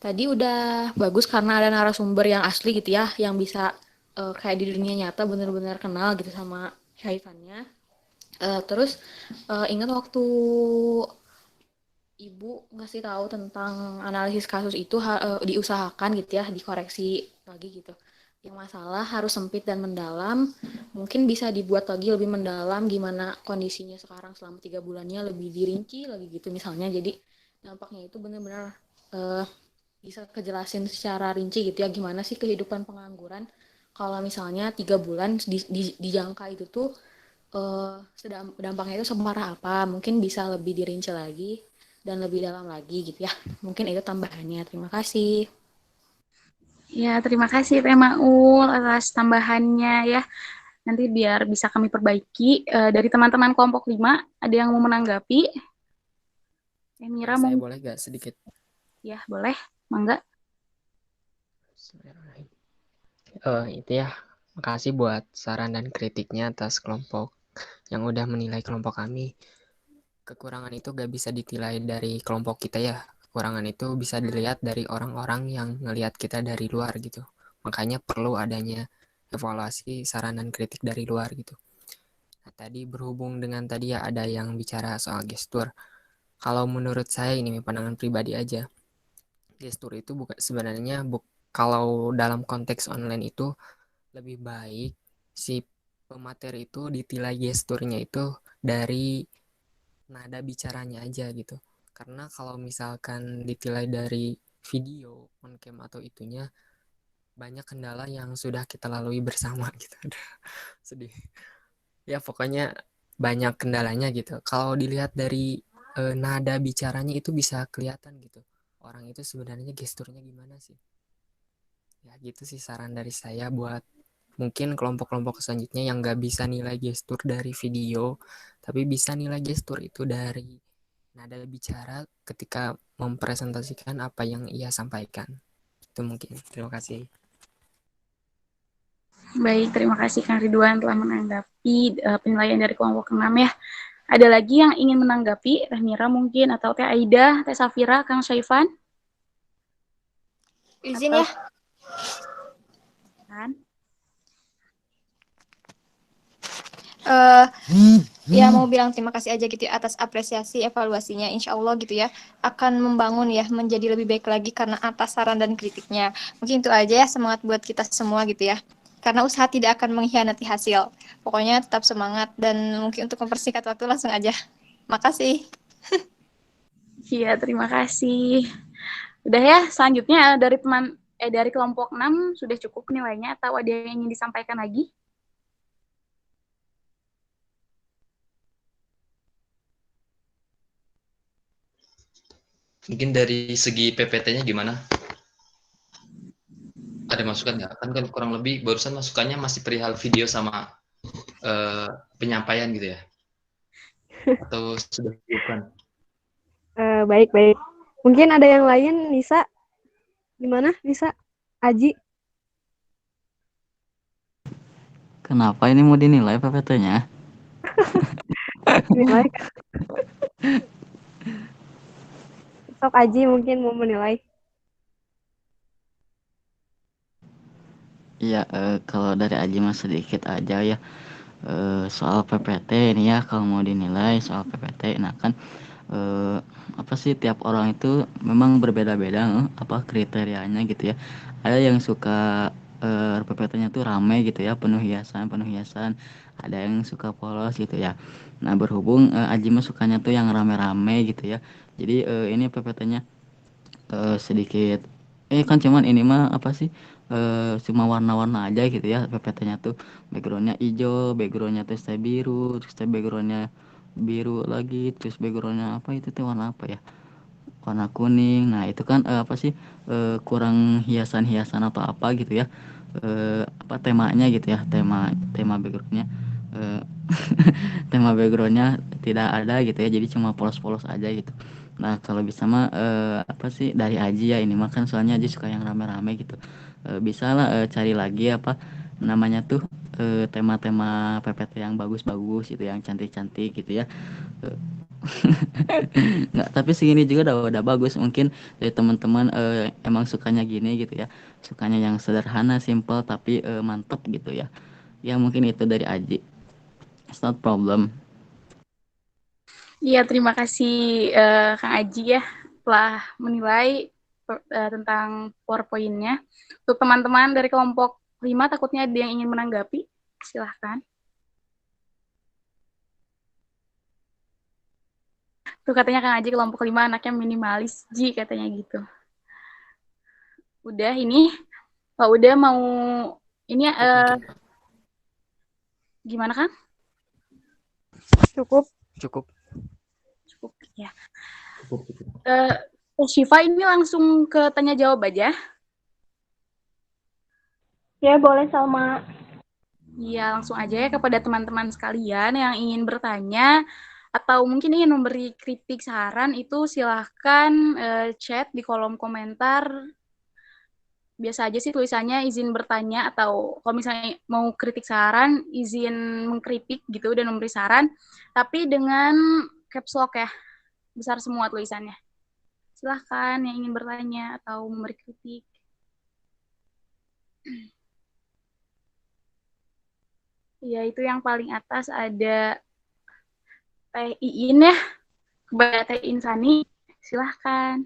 Tadi udah bagus karena ada narasumber yang asli gitu ya, yang bisa kayak di dunia nyata benar-benar kenal gitu sama Syaifannya. Terus ingat waktu Ibu ngasih tahu tentang analisis kasus itu diusahakan gitu ya, dikoreksi lagi gitu. Yang masalah harus sempit dan mendalam, mungkin bisa dibuat lagi lebih mendalam gimana kondisinya sekarang selama 3 bulannya, lebih dirinci lagi gitu misalnya. Jadi dampaknya itu benar-benar bisa kejelasin secara rinci gitu ya, gimana sih kehidupan pengangguran kalau misalnya 3 bulan di jangka itu tuh dampaknya itu separah apa, mungkin bisa lebih dirinci lagi dan lebih dalam lagi gitu ya. Mungkin itu tambahannya. Terima kasih. Ya, terima kasih Teh Maul atas tambahannya ya. Nanti biar bisa kami perbaiki. Dari teman-teman kelompok 5, ada yang mau menanggapi? Mira Saya boleh gak sedikit? Ya, boleh. Mangga. Itu ya, makasih buat saran dan kritiknya atas kelompok yang udah menilai kelompok kami. Kekurangan itu gak bisa ditilai dari kelompok kita ya. Kekurangan itu bisa dilihat dari orang-orang yang ngelihat kita dari luar gitu. Makanya perlu adanya evaluasi, saran dan kritik dari luar gitu. Nah, tadi berhubung dengan tadi ya ada yang bicara soal gestur. Kalau menurut saya ini pandangan pribadi aja. Gestur itu sebenarnya kalau dalam konteks online itu lebih baik si pemateri itu dinilai gesturnya itu dari nada bicaranya aja gitu. Karena kalau misalkan dinilai dari video, on cam atau itunya, banyak kendala yang sudah kita lalui bersama gitu. Sedih. Ya pokoknya banyak kendalanya gitu. Kalau dilihat dari nada bicaranya itu bisa kelihatan gitu. Orang itu sebenarnya gesturnya gimana sih? Ya gitu sih saran dari saya buat mungkin kelompok-kelompok selanjutnya yang nggak bisa nilai gestur dari video, tapi bisa nilai gestur itu dari nada bicara ketika mempresentasikan apa yang ia sampaikan. Itu mungkin. Terima kasih. Baik, terima kasih Kang Ridwan telah menanggapi penilaian dari kelompok 6 ya. Ada lagi yang ingin menanggapi? Rahmira mungkin, atau Teh Aida, Teh Safira, Kang Syaifan? Izin Atau... ya. Kan? Ya mau bilang terima kasih aja gitu ya atas apresiasi evaluasinya, insya Allah gitu ya akan membangun ya menjadi lebih baik lagi karena atas saran dan kritiknya. Mungkin itu aja ya, semangat buat kita semua gitu ya, karena usaha tidak akan mengkhianati hasil. Pokoknya tetap semangat, dan mungkin untuk mempersingkat waktu langsung aja. Makasih. Iya, terima kasih. Udah ya, selanjutnya dari kelompok 6 sudah cukup nilainya atau ada yang ingin disampaikan lagi? Mungkin dari segi PPT-nya gimana? Ada masukan nggak? Kan kurang lebih barusan masukannya masih perihal video sama penyampaian gitu ya? Atau sudah bukan? Baik. Mungkin ada yang lain, Nisa? Gimana, Nisa? Aji? Kenapa ini mau dinilai PPT-nya? Nilai. Sok Aji mungkin mau menilai. Iya, kalau dari Aji mah sedikit aja ya. Soal PPT ini ya, kalau mau dinilai soal PPT, nah kan apa sih, tiap orang itu memang berbeda-beda apa kriterianya gitu ya. Ada yang suka PPT-nya tuh rame gitu ya, penuh hiasan. Ada yang suka polos gitu ya. Nah, berhubung Aji mah sukanya tuh yang rame-rame gitu ya. Jadi ini PPT-nya sedikit kan cuman ini mah apa sih, cuma warna-warna aja gitu ya PPT-nya tuh. Backgroundnya hijau, backgroundnya tuh teh biru, terus teh backgroundnya biru lagi, terus backgroundnya apa itu teh warna apa ya, warna kuning. Nah itu kan apa sih, kurang hiasan-hiasan atau apa gitu ya, apa temanya gitu ya, tema backgroundnya tema backgroundnya tidak ada gitu ya, jadi cuma polos-polos aja gitu. Nah kalau bisa mah apa sih dari Aji ya, ini mah kan soalnya Aji suka yang rame-rame gitu. Bisa lah cari lagi apa namanya tuh, tema-tema PPT yang bagus-bagus gitu, yang cantik-cantik gitu ya. Nggak, tapi segini juga udah bagus. Mungkin dari teman-teman emang sukanya gini gitu ya, sukanya yang sederhana, simple tapi mantep gitu ya. Ya mungkin itu dari Aji. It's not problem. Iya, terima kasih Kang Aji ya telah menilai tentang PowerPoint-nya. Untuk teman-teman dari kelompok 5, takutnya ada yang ingin menanggapi. Silahkan. Tuh katanya Kang Aji kelompok 5 anaknya minimalis, Ji katanya gitu. Udah ini, kalau udah mau ini gimana Kang? Cukup ya. Syifa ini langsung ke tanya jawab aja. Ya boleh Salma. Iya, langsung aja ya kepada teman-teman sekalian yang ingin bertanya atau mungkin ingin memberi kritik saran, itu silahkan chat di kolom komentar. Biasa aja sih tulisannya izin bertanya, atau kalau misalnya mau kritik saran, izin mengkritik gitu dan memberi saran, tapi dengan caps lock ya, besar semua tulisannya. Silahkan yang ingin bertanya atau memberi kritik. Ya, itu yang paling atas ada Teh Iin ya, kepada Teh Insani, silahkan.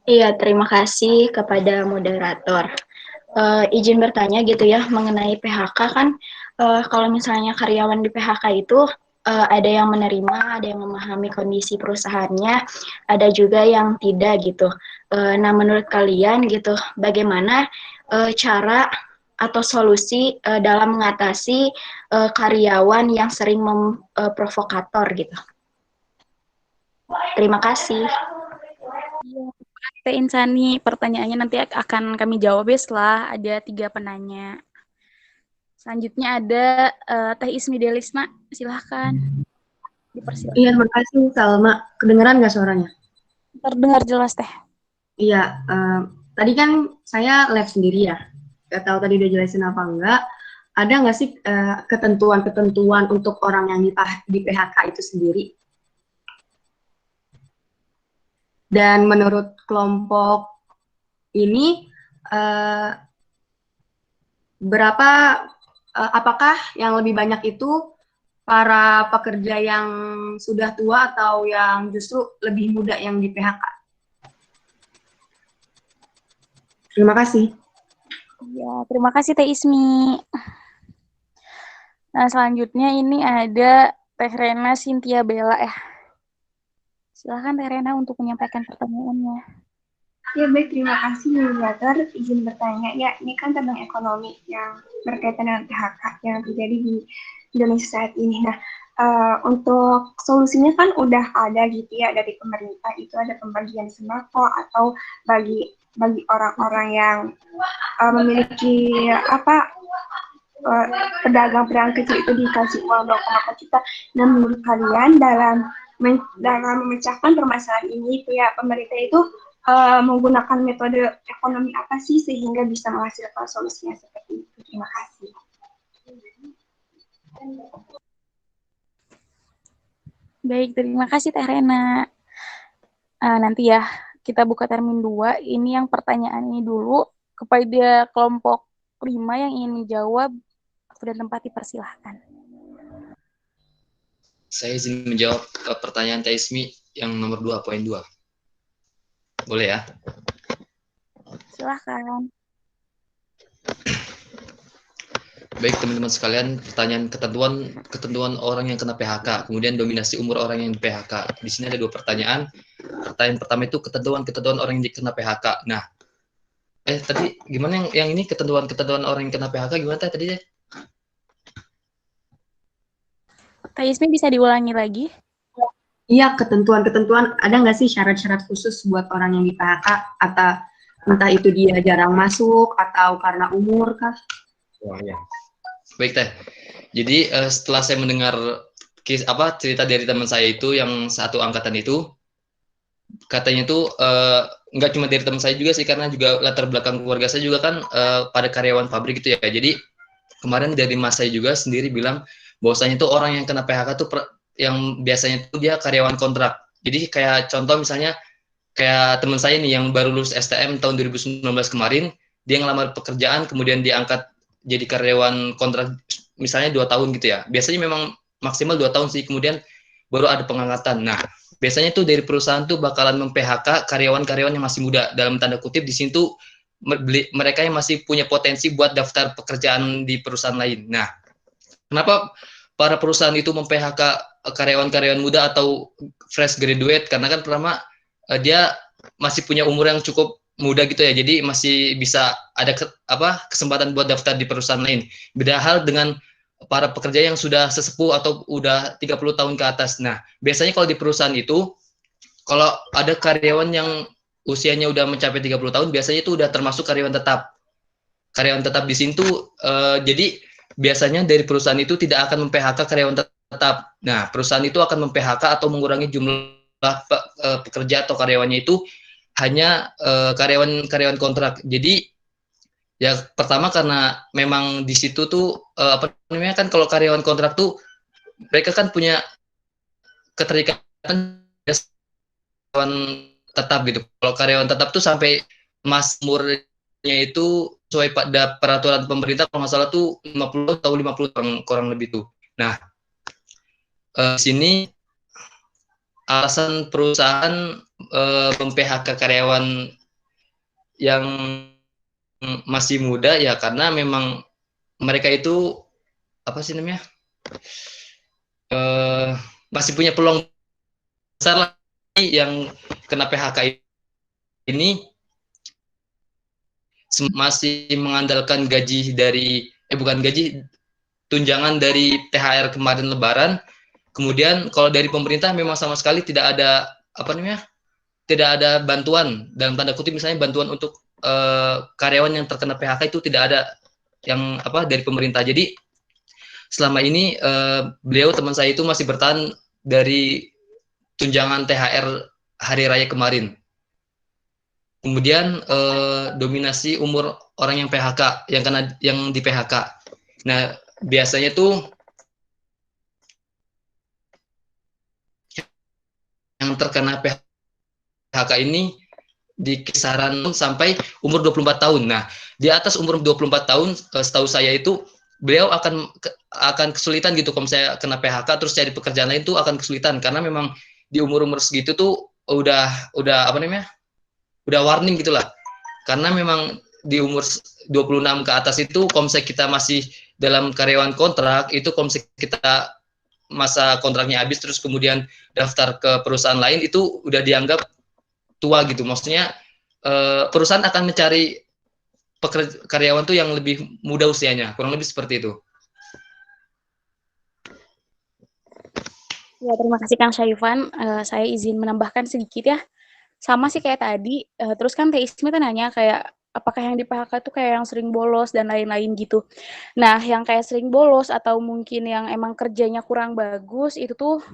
Iya, terima kasih kepada moderator. izin bertanya gitu ya mengenai PHK kan, kalau misalnya karyawan di PHK itu ada yang menerima, ada yang memahami kondisi perusahaannya, ada juga yang tidak gitu. Nah, menurut kalian gitu, bagaimana cara atau solusi dalam mengatasi karyawan yang sering memprovokator gitu? Terima kasih. Iya, Teh Insani, pertanyaannya nanti akan kami jawab ya setelah ada 3 penanya. Selanjutnya ada Teh Ismi Delisna, silahkan. Dipersilakan. Iya, terima kasih Salma. Kedengeran nggak suaranya? Terdengar jelas Teh. Iya, tadi kan saya live sendiri ya. Gak tahu tadi udah jelasin apa enggak. Ada nggak sih ketentuan-ketentuan untuk orang yang di PHK itu sendiri? Dan menurut kelompok ini, apakah yang lebih banyak itu para pekerja yang sudah tua atau yang justru lebih muda yang di PHK? Terima kasih. Ya, terima kasih Teh Ismi. Nah, selanjutnya ini ada Teh Rena Cynthia Bella ya. Silahkan Teh Rena untuk menyampaikan pertanyaannya. Ya baik, terima kasih moderator. Izin bertanya, ya ini kan tentang ekonomi yang berkaitan dengan PHK yang terjadi di Indonesia saat ini. Nah, untuk solusinya kan udah ada gitu ya dari pemerintah, itu ada pembagian sembako atau bagi orang-orang yang memiliki pedagang-pedagang kecil itu dikasih uang 2,4 juta. Nah, menurut kalian dalam memecahkan permasalahan ini itu ya pemerintah itu menggunakan metode ekonomi apa sih sehingga bisa menghasilkan solusinya seperti itu? Terima kasih. Baik, terima kasih Teh Rena. Nanti ya kita buka termin 2. Ini yang pertanyaan ini dulu kepada kelompok 5 yang ingin menjawab. Waktu dan tempat dipersilahkan. Saya izin menjawab pertanyaan Teh Ismi yang nomor 2, poin 2. Boleh ya? Silahkan. Baik teman-teman sekalian, pertanyaan ketentuan orang yang kena PHK, kemudian dominasi umur orang yang di PHK. Di sini ada 2 pertanyaan. Pertanyaan pertama itu ketentuan orang yang kena PHK. Nah, tadi gimana yang ini ketentuan orang yang kena PHK gimana tadi ya? Teh Ismi bisa diulangi lagi? Iya, ketentuan-ketentuan, ada nggak sih syarat-syarat khusus buat orang yang di PHK, atau entah itu dia jarang masuk, atau karena umur kah? Wah, ya. Baik Teh, jadi setelah saya mendengar cerita dari teman saya itu yang satu angkatan itu, katanya itu nggak cuma dari teman saya juga sih, karena juga latar belakang keluarga saya juga kan pada karyawan pabrik itu ya. Jadi kemarin dari mas saya juga sendiri bilang bahwasanya itu orang yang kena PHK tuh yang biasanya tuh dia karyawan kontrak. Jadi kayak contoh misalnya kayak teman saya nih yang baru lulus STM tahun 2019 kemarin, dia ngelamar pekerjaan kemudian diangkat jadi karyawan kontrak misalnya 2 tahun gitu ya. Biasanya memang maksimal 2 tahun sih, kemudian baru ada pengangkatan. Nah, biasanya tuh dari perusahaan tuh bakalan mem-PHK karyawan-karyawan yang masih muda, dalam tanda kutip di sini tuh mereka yang masih punya potensi buat daftar pekerjaan di perusahaan lain. Nah, kenapa para perusahaan itu mem-PHK karyawan-karyawan muda atau fresh graduate? Karena kan pertama dia masih punya umur yang cukup muda gitu ya, jadi masih bisa ada kesempatan buat daftar di perusahaan lain. Beda hal dengan para pekerja yang sudah sesepuh atau udah 30 tahun ke atas. Nah, biasanya kalau di perusahaan itu, kalau ada karyawan yang usianya udah mencapai 30 tahun, biasanya itu udah termasuk karyawan tetap. Karyawan tetap di sini tuh, jadi biasanya dari perusahaan itu tidak akan mem-PHK karyawan tetap. Nah, perusahaan itu akan mem-PHK atau mengurangi jumlah pekerja atau karyawannya itu hanya karyawan kontrak. Jadi ya pertama karena memang di situ tuh kan kalau karyawan kontrak tuh mereka kan punya keterikatan karyawan tetap gitu. Kalau karyawan tetap tuh sampai umurnya itu sesuai pada peraturan pemerintah kalau nggak salah tuh 50 atau 50 kurang lebih tuh. Nah, di sini alasan perusahaan mem-PHK karyawan yang masih muda ya karena memang mereka itu apa sih namanya masih punya peluang besar lah yang kena PHK ini masih mengandalkan gaji dari bukan gaji, tunjangan dari THR kemarin Lebaran. Kemudian kalau dari pemerintah memang sama sekali tidak ada apa namanya, tidak ada bantuan dalam tanda kutip, misalnya bantuan untuk karyawan yang terkena PHK itu tidak ada yang apa dari pemerintah. Jadi selama ini beliau teman saya itu masih bertahan dari tunjangan THR hari raya kemarin. Kemudian dominasi umur orang yang PHK, yang di PHK. Nah, biasanya tuh yang terkena PHK ini di kisaran sampai umur 24 tahun. Nah, di atas umur 24 tahun setahu saya itu beliau akan kesulitan gitu kalau saya kena PHK terus cari pekerjaan lain tuh akan kesulitan karena memang di umur-umur segitu tuh udah apa namanya? Udah warning gitulah. Karena memang di umur 26 ke atas itu kalau kita masih dalam karyawan kontrak, itu kalau kita masa kontraknya habis terus kemudian daftar ke perusahaan lain itu udah dianggap tua gitu. Maksudnya perusahaan akan mencari karyawan tuh yang lebih muda usianya, kurang lebih seperti itu. Ya, terima kasih Kang Syaifan. Saya izin menambahkan sedikit ya. Sama sih kayak tadi, terus kan Teh Ismi tuh nanya kayak, apakah yang di PHK tuh kayak yang sering bolos dan lain-lain gitu. Nah, yang kayak sering bolos atau mungkin yang emang kerjanya kurang bagus, itu tuh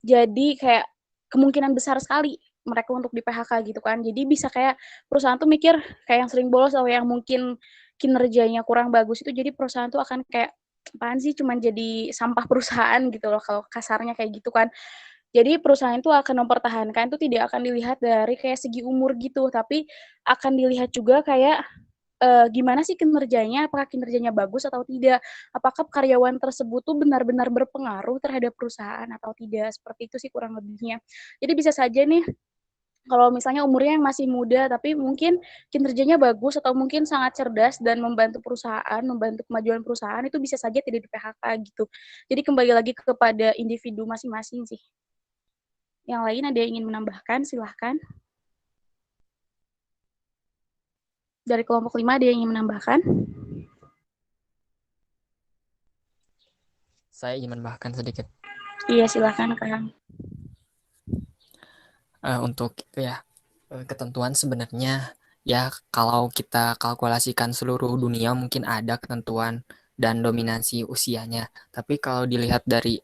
jadi kayak kemungkinan besar sekali mereka untuk di PHK gitu kan. Jadi bisa kayak perusahaan tuh mikir kayak yang sering bolos atau yang mungkin kinerjanya kurang bagus itu jadi perusahaan tuh akan kayak, apaan sih cuman jadi sampah perusahaan gitu loh kalau kasarnya kayak gitu kan. Jadi perusahaan itu akan mempertahankan itu tidak akan dilihat dari kayak segi umur gitu, tapi akan dilihat juga kayak gimana sih kinerjanya, apakah kinerjanya bagus atau tidak, apakah karyawan tersebut tuh benar-benar berpengaruh terhadap perusahaan atau tidak, seperti itu sih kurang lebihnya. Jadi bisa saja nih, kalau misalnya umurnya yang masih muda, tapi mungkin kinerjanya bagus atau mungkin sangat cerdas dan membantu perusahaan, membantu kemajuan perusahaan, itu bisa saja tidak di-PHK gitu. Jadi kembali lagi kepada individu masing-masing sih. Yang lain ada yang ingin menambahkan, silahkan. Dari kelompok 5 ada yang ingin menambahkan? Saya ingin menambahkan sedikit. Iya, silahkan Kang. Untuk ya ketentuan sebenarnya ya kalau kita kalkulasikan seluruh dunia mungkin ada ketentuan dan dominasi usianya. Tapi kalau dilihat dari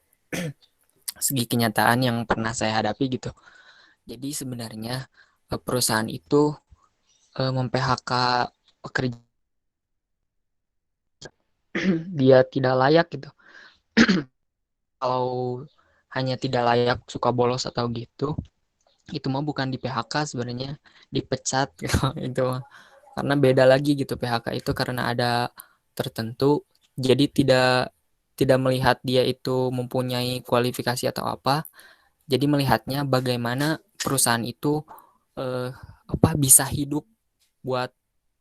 segi kenyataan yang pernah saya hadapi gitu, jadi sebenarnya perusahaan itu mem-PHK pekerja dia tidak layak gitu. Kalau hanya tidak layak suka bolos atau gitu, itu mah bukan di PHK sebenarnya, dipecat gitu. Itu karena beda lagi gitu, PHK itu karena ada tertentu, jadi tidak melihat dia itu mempunyai kualifikasi atau apa, jadi melihatnya bagaimana perusahaan itu bisa hidup buat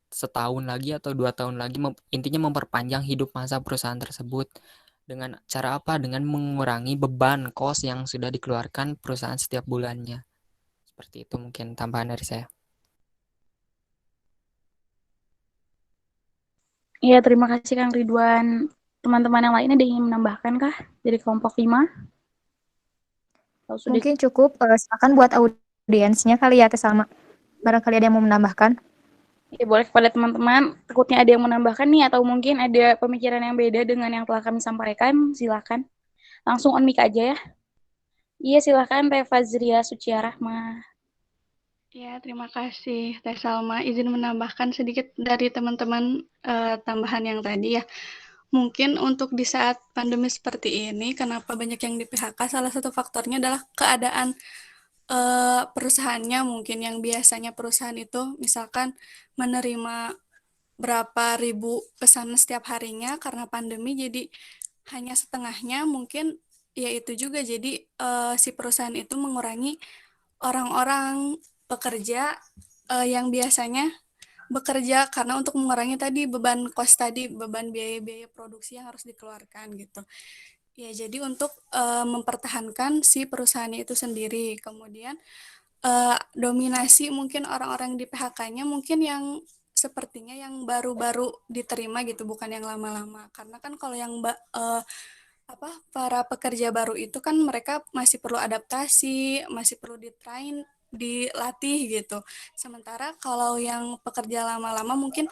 setahun lagi atau 2 tahun lagi, intinya memperpanjang hidup masa perusahaan tersebut. Dengan cara apa? Dengan mengurangi beban kos yang sudah dikeluarkan perusahaan setiap bulannya. Seperti itu mungkin tambahan dari saya. Iya, terima kasih Kang Ridwan. Teman-teman yang lain ada yang ingin menambahkan kah dari kelompok 5? Mungkin cukup, silakan buat audiensnya kali ya, Teh Salma. Barangkali ada yang mau menambahkan. Ya, boleh kepada teman-teman, takutnya ada yang menambahkan nih, atau mungkin ada pemikiran yang beda dengan yang telah kami sampaikan, silakan. Langsung on mic aja ya. Iya, silakan Teh Fazria Sucia Rahma. Ya, terima kasih Teh Salma. Izin menambahkan sedikit dari teman-teman tambahan yang tadi ya. Mungkin untuk di saat pandemi seperti ini, kenapa banyak yang di PHK, salah satu faktornya adalah keadaan perusahaannya mungkin yang biasanya perusahaan itu misalkan menerima berapa ribu pesanan setiap harinya karena pandemi jadi hanya setengahnya mungkin ya itu juga jadi si perusahaan itu mengurangi orang-orang pekerja yang biasanya bekerja karena untuk mengurangi tadi beban kos tadi, beban biaya-biaya produksi yang harus dikeluarkan gitu. Ya, jadi untuk mempertahankan si perusahaannya itu sendiri. Kemudian dominasi mungkin orang-orang di PHK-nya mungkin yang sepertinya yang baru-baru diterima gitu, bukan yang lama-lama. Karena kan kalau yang para pekerja baru itu kan mereka masih perlu adaptasi, masih perlu di-train, dilatih gitu. Sementara kalau yang pekerja lama-lama mungkin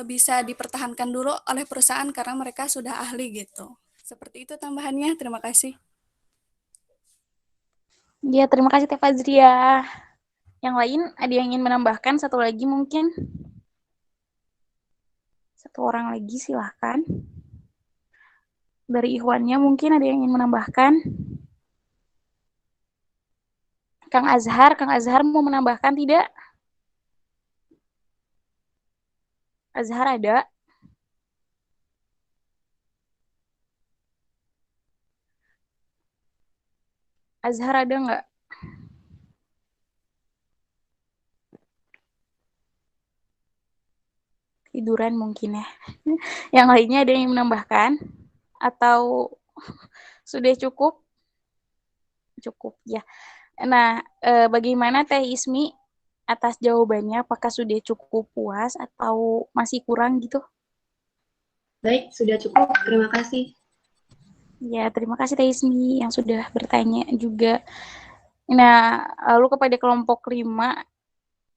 bisa dipertahankan dulu oleh perusahaan karena mereka sudah ahli gitu. Seperti itu tambahannya. Terima kasih. Ya, terima kasih Teh Fazria. Yang lain ada yang ingin menambahkan satu lagi mungkin? Satu orang lagi silahkan. Dari Ikhwannya mungkin ada yang ingin menambahkan? Kang Azhar mau menambahkan tidak? Azhar ada? Azhar ada nggak? Tiduran mungkin ya. Yang lainnya ada yang menambahkan? Atau sudah cukup? Cukup ya. Nah, bagaimana Teh Ismi atas jawabannya? Apakah sudah cukup puas atau masih kurang gitu? Baik, sudah cukup. Terima kasih. Ya, terima kasih Teh Ismi yang sudah bertanya juga. Nah, lalu kepada kelompok 5,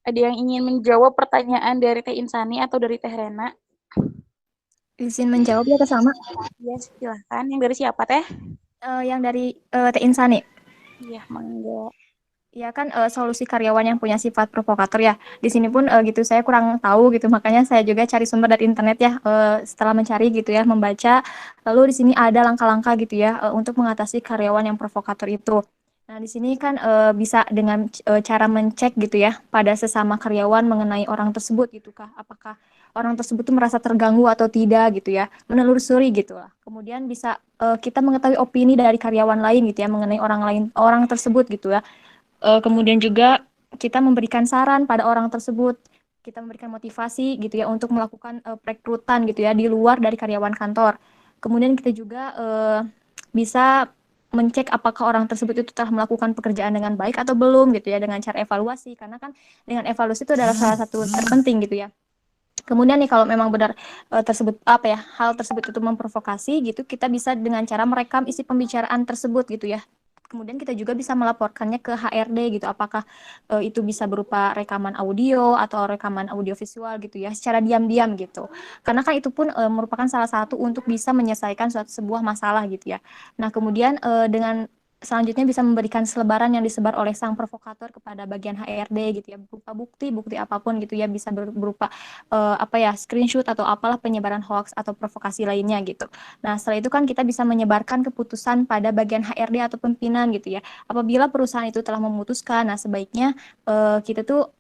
ada yang ingin menjawab pertanyaan dari Teh Insani atau dari Teh Rena? Izin menjawab ya Teh Salma? Ya, silahkan. Yang dari siapa Teh? Yang dari Teh Insani. Iya, monggo. Ya kan solusi karyawan yang punya sifat provokator ya. Di sini pun gitu saya kurang tahu gitu, makanya saya juga cari sumber dari internet ya. Setelah mencari gitu ya, membaca, lalu di sini ada langkah-langkah gitu ya untuk mengatasi karyawan yang provokator itu. Nah, di sini kan bisa dengan cara mencek gitu ya pada sesama karyawan mengenai orang tersebut gitu kah. Apakah orang tersebut tuh merasa terganggu atau tidak gitu ya. Menelusuri gitu lah. Kemudian bisa kita mengetahui opini dari karyawan lain gitu ya mengenai orang tersebut gitu ya. Kemudian juga kita memberikan saran pada orang tersebut, kita memberikan motivasi gitu ya untuk melakukan perekrutan gitu ya di luar dari karyawan kantor. Kemudian kita juga bisa mencek apakah orang tersebut itu telah melakukan pekerjaan dengan baik atau belum gitu ya dengan cara evaluasi, karena kan dengan evaluasi itu adalah salah satu terpenting gitu ya. Kemudian nih kalau memang benar hal tersebut itu memprovokasi gitu, kita bisa dengan cara merekam isi pembicaraan tersebut gitu ya. Kemudian kita juga bisa melaporkannya ke HRD gitu, apakah itu bisa berupa rekaman audio atau rekaman audio visual gitu ya, secara diam-diam gitu. Karena kan itu pun merupakan salah satu untuk bisa menyelesaikan sebuah masalah gitu ya. Nah kemudian dengan selanjutnya bisa memberikan selebaran yang disebar oleh sang provokator kepada bagian HRD gitu ya, berupa bukti apapun gitu ya, bisa berupa screenshot atau apalah penyebaran hoax atau provokasi lainnya gitu. Nah, setelah itu kan kita bisa menyebarkan keputusan pada bagian HRD atau pimpinan gitu ya. Apabila perusahaan itu telah memutuskan, nah sebaiknya kita tuh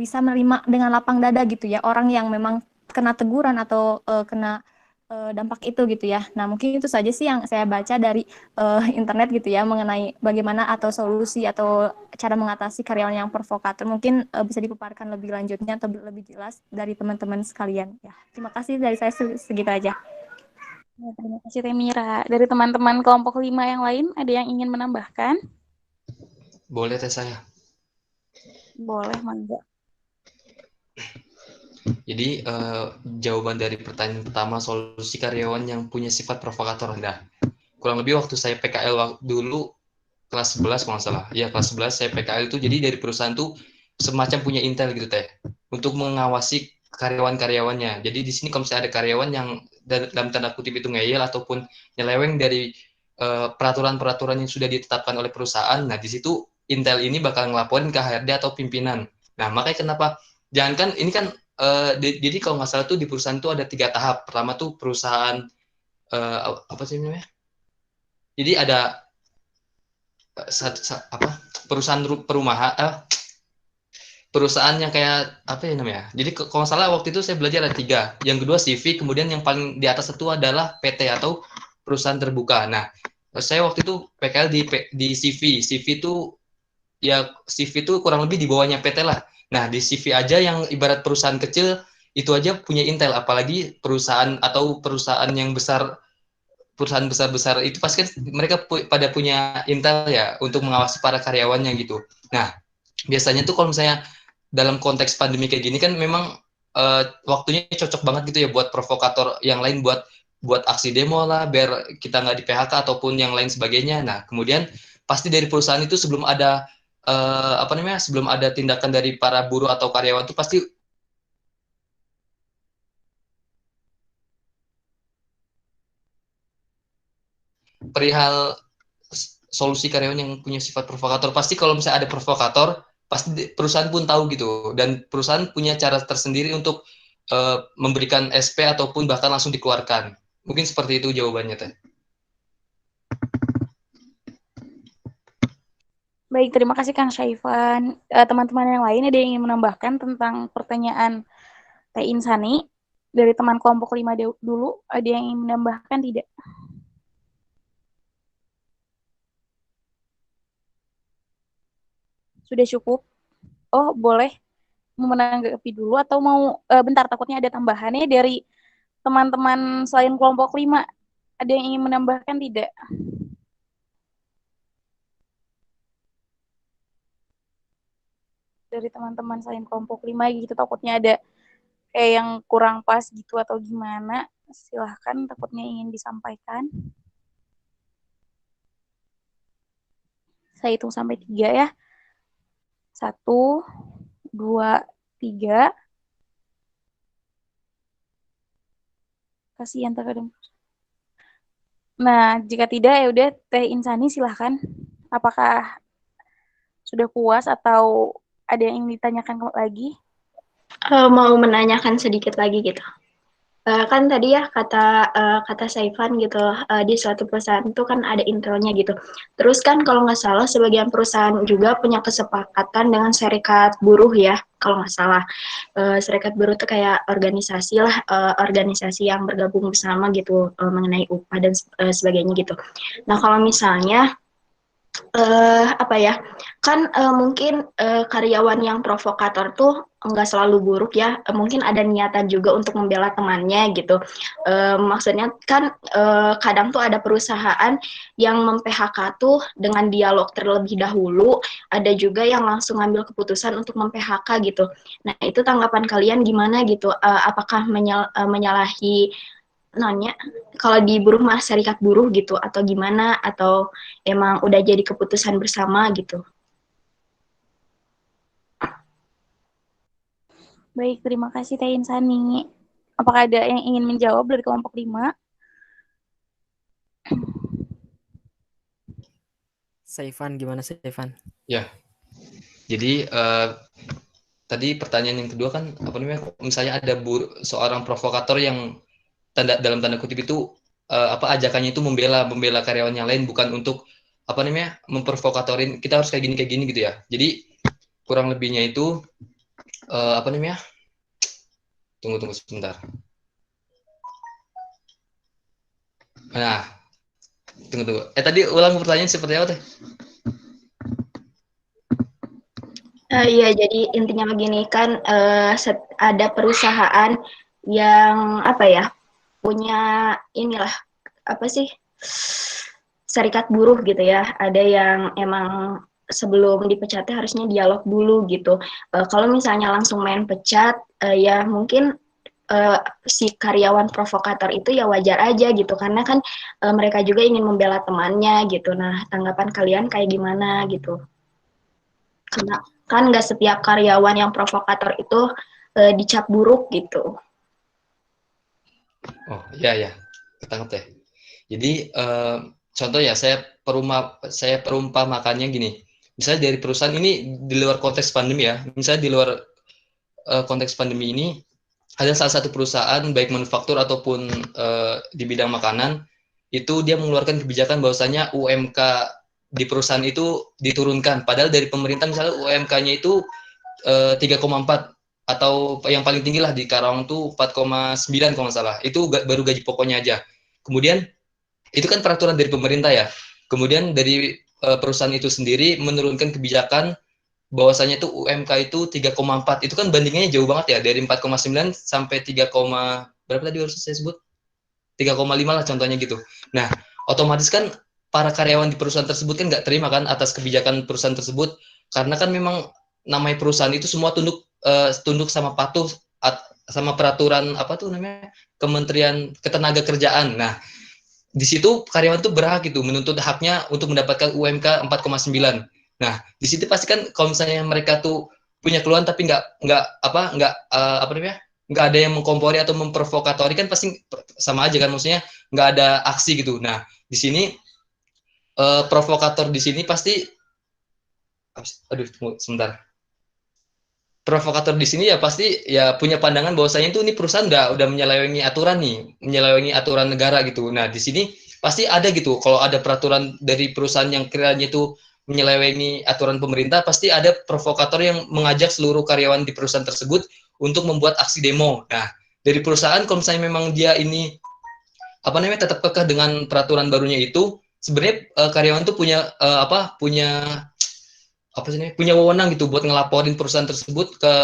bisa menerima dengan lapang dada gitu ya orang yang memang kena teguran atau kena dampak itu gitu ya. Nah, mungkin itu saja sih yang saya baca dari internet gitu ya mengenai bagaimana atau solusi atau cara mengatasi karyawan yang provokator. Mungkin bisa dipaparkan lebih lanjutnya atau lebih jelas dari teman-teman sekalian ya. Terima kasih dari saya segitu aja. Ya, terima kasih Teh Mira. Dari teman-teman kelompok 5 yang lain ada yang ingin menambahkan? Boleh Teh saya. Boleh, monggo. Jadi jawaban dari pertanyaan pertama, solusi karyawan yang punya sifat provokator. Nah, kurang lebih waktu saya PKL dulu kelas 11 kalau nggak salah. Ya kelas 11 saya PKL itu, jadi dari perusahaan tuh semacam punya intel gitu Teh, untuk mengawasi karyawan-karyawannya. Jadi di sini kalau misalnya ada karyawan yang dalam tanda kutip itu ngeyel ataupun nyeleweng dari peraturan-peraturan yang sudah ditetapkan oleh perusahaan, nah di situ intel ini bakal ngelaporin ke HRD atau pimpinan. Nah makanya kenapa jangankan ini kan jadi kalau nggak salah tuh di perusahaan tuh ada 3 tahap. Pertama tuh perusahaan apa sih namanya? Jadi ada perusahaan perumahan, perusahaan yang kayak apa ya namanya? Jadi kalau nggak salah waktu itu saya belajar ada 3. Yang kedua CV, kemudian yang paling di atas itu adalah PT atau perusahaan terbuka. Nah, saya waktu itu PKL di CV. CV itu ya CV itu kurang lebih di bawahnya PT lah. Nah, di CV aja yang ibarat perusahaan kecil itu aja punya intel, apalagi perusahaan atau perusahaan yang besar, perusahaan besar-besar itu pasti kan mereka pada punya intel ya untuk mengawasi para karyawannya gitu. Nah, biasanya tuh kalau misalnya dalam konteks pandemi kayak gini kan memang waktunya cocok banget gitu ya buat provokator yang lain, buat aksi demo lah biar kita nggak di PHK ataupun yang lain sebagainya. Nah, kemudian pasti dari perusahaan itu sebelum ada sebelum ada tindakan dari para buruh atau karyawan itu pasti perihal solusi karyawan yang punya sifat provokator. Pasti kalau misalnya ada provokator, pasti perusahaan pun tahu gitu, dan perusahaan punya cara tersendiri untuk memberikan SP ataupun bahkan langsung dikeluarkan. Mungkin seperti itu jawabannya, Teh. Baik, terima kasih Kang Syaifan. Teman-teman yang lain ada yang ingin menambahkan tentang pertanyaan Teh Insani? Dari teman kelompok 5 dulu, ada yang ingin menambahkan tidak? Sudah cukup? Oh, boleh menanggapi dulu atau mau bentar, takutnya ada tambahannya dari teman-teman selain kelompok 5. Ada yang ingin menambahkan tidak? Dari teman-teman selain kelompok 5 gitu, takutnya ada kayak yang kurang pas gitu atau gimana. Silahkan, takutnya ingin disampaikan. Saya hitung sampai 3 ya. 1, 2, 3. Kasihan terkadang. Nah, jika tidak ya udah Teh Insani silahkan. Apakah sudah puas atau ada yang ingin ditanyakan lagi? Mau menanyakan sedikit lagi gitu. Kan tadi ya kata Saifan gitu, di suatu perusahaan itu kan ada intelnya gitu. Terus kan kalau nggak salah sebagian perusahaan juga punya kesepakatan dengan serikat buruh ya, kalau nggak salah. Serikat buruh itu kayak organisasi lah, organisasi yang bergabung bersama gitu mengenai upah dan sebagainya gitu. Nah kalau misalnya kan mungkin karyawan yang provokator tuh nggak selalu buruk ya, mungkin ada niatan juga untuk membela temannya gitu. Maksudnya kan kadang tuh ada perusahaan yang mem-PHK tuh dengan dialog terlebih dahulu, ada juga yang langsung ngambil keputusan untuk mem-PHK gitu. Nah itu tanggapan kalian gimana gitu? Apakah menyalahi nanya kalau di buruh mah serikat buruh gitu atau gimana, atau emang udah jadi keputusan bersama gitu? Baik, terima kasih Teh Insani. Apakah ada yang ingin menjawab dari kelompok 5? Saifan, gimana Saifan? Ya, jadi tadi pertanyaan yang kedua kan misalnya ada seorang provokator yang dalam tanda kutip itu ajakannya itu membela karyawan yang lain, bukan untuk memprovokatorin kita harus kayak gini gitu ya. Jadi kurang lebihnya itu tunggu sebentar. Nah, tunggu. Tadi ulang pertanyaan seperti apa Teh? Iya, jadi intinya begini kan, ada perusahaan yang punya inilah serikat buruh gitu ya. Ada yang emang sebelum dipecatnya harusnya dialog dulu gitu. Kalau misalnya langsung main pecat, ya mungkin si karyawan provokator itu ya wajar aja gitu, karena kan mereka juga ingin membela temannya gitu. Nah, tanggapan kalian kayak gimana gitu? Karena kan nggak setiap karyawan yang provokator itu dicap buruk gitu. Oh iya, ketangkep Teh. Jadi contoh ya, saya perumpamakannya gini. Misalnya dari perusahaan ini di luar konteks pandemi ya, misalnya di luar konteks pandemi ini ada salah satu perusahaan baik manufaktur ataupun di bidang makanan itu dia mengeluarkan kebijakan bahwasanya UMK di perusahaan itu diturunkan, padahal dari pemerintah misalnya UMK-nya itu 3,4 atau yang paling tinggi lah di Karawang tuh 4,9 kalau nggak salah, itu baru gaji pokoknya aja. Kemudian itu kan peraturan dari pemerintah ya, kemudian dari perusahaan itu sendiri menurunkan kebijakan bahwasanya tuh UMK itu 3,4. Itu kan bandingannya jauh banget ya, dari 4,9 sampai 3, berapa tadi harus saya sebut? 3,5 lah contohnya gitu. Nah, otomatis kan para karyawan di perusahaan tersebut kan nggak terima kan atas kebijakan perusahaan tersebut, karena kan memang namanya perusahaan itu semua tunduk sama patuh sama peraturan apa tuh namanya Kementerian Ketenagakerjaan. Nah, di situ karyawan tuh berhak gitu menuntut haknya untuk mendapatkan UMK 4,9. Nah, di situ pasti kan kalau misalnya mereka tuh punya keluhan tapi apa namanya nggak ada yang mengkompori atau memprovokatori, kan pasti sama aja kan, maksudnya nggak ada aksi gitu. Nah, di sini provokator di sini pasti, aduh tunggu sebentar, provokator di sini ya pasti ya punya pandangan bahwasanya itu ini perusahaan udah menyelewengi aturan nih, menyelewengi aturan negara gitu. Nah, di sini pasti ada gitu, kalau ada peraturan dari perusahaan yang kiranya itu menyelewengi aturan pemerintah, pasti ada provokator yang mengajak seluruh karyawan di perusahaan tersebut untuk membuat aksi demo. Nah, dari perusahaan kalau misalnya memang dia ini apa namanya tetap kekeh dengan peraturan barunya itu, sebenarnya karyawan tuh punya punya wewenang gitu buat ngelaporin perusahaan tersebut ke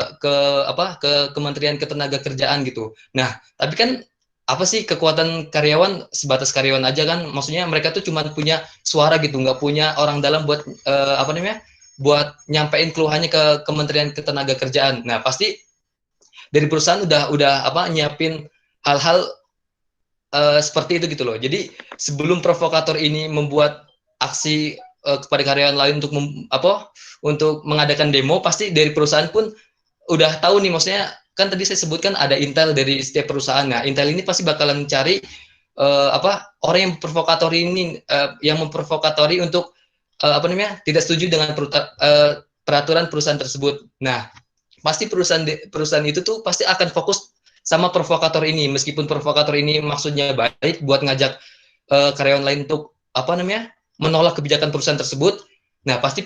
Kementerian Ketenagakerjaan gitu. Nah, tapi kan apa sih, kekuatan karyawan sebatas karyawan aja kan, maksudnya mereka tuh cuma punya suara gitu, nggak punya orang dalam buat buat nyampein keluhannya ke Kementerian Ketenagakerjaan. Nah, pasti dari perusahaan udah nyiapin hal-hal seperti itu gitu loh. Jadi sebelum provokator ini membuat aksi kepada karyawan lain untuk mengadakan demo, pasti dari perusahaan pun udah tahu nih, maksudnya kan tadi saya sebutkan ada intel dari setiap perusahaan. Nah, intel ini pasti bakalan mencari orang yang provokatori ini, yang memprovokatori untuk tidak setuju dengan peraturan perusahaan tersebut. Nah, pasti perusahaan itu tuh pasti akan fokus sama provokator ini, meskipun provokator ini maksudnya baik buat ngajak karyawan lain untuk menolak kebijakan perusahaan tersebut. Nah, pasti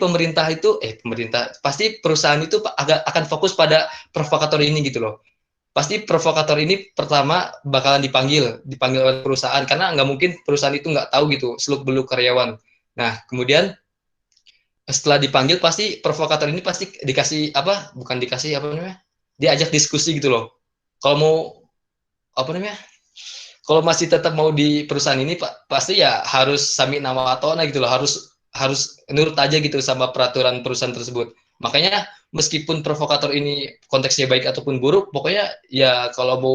pasti perusahaan itu akan fokus pada provokator ini gitu loh. Pasti provokator ini pertama bakalan dipanggil oleh perusahaan, karena nggak mungkin perusahaan itu nggak tahu gitu seluk-beluk karyawan. Nah, kemudian setelah dipanggil pasti provokator ini pasti diajak diskusi gitu loh. Kalau mau kalau masih tetap mau di perusahaan ini pasti ya harus sami nama atona gitu loh, harus nurut aja gitu sama peraturan perusahaan tersebut. Makanya meskipun provokator ini konteksnya baik ataupun buruk, pokoknya ya kalau mau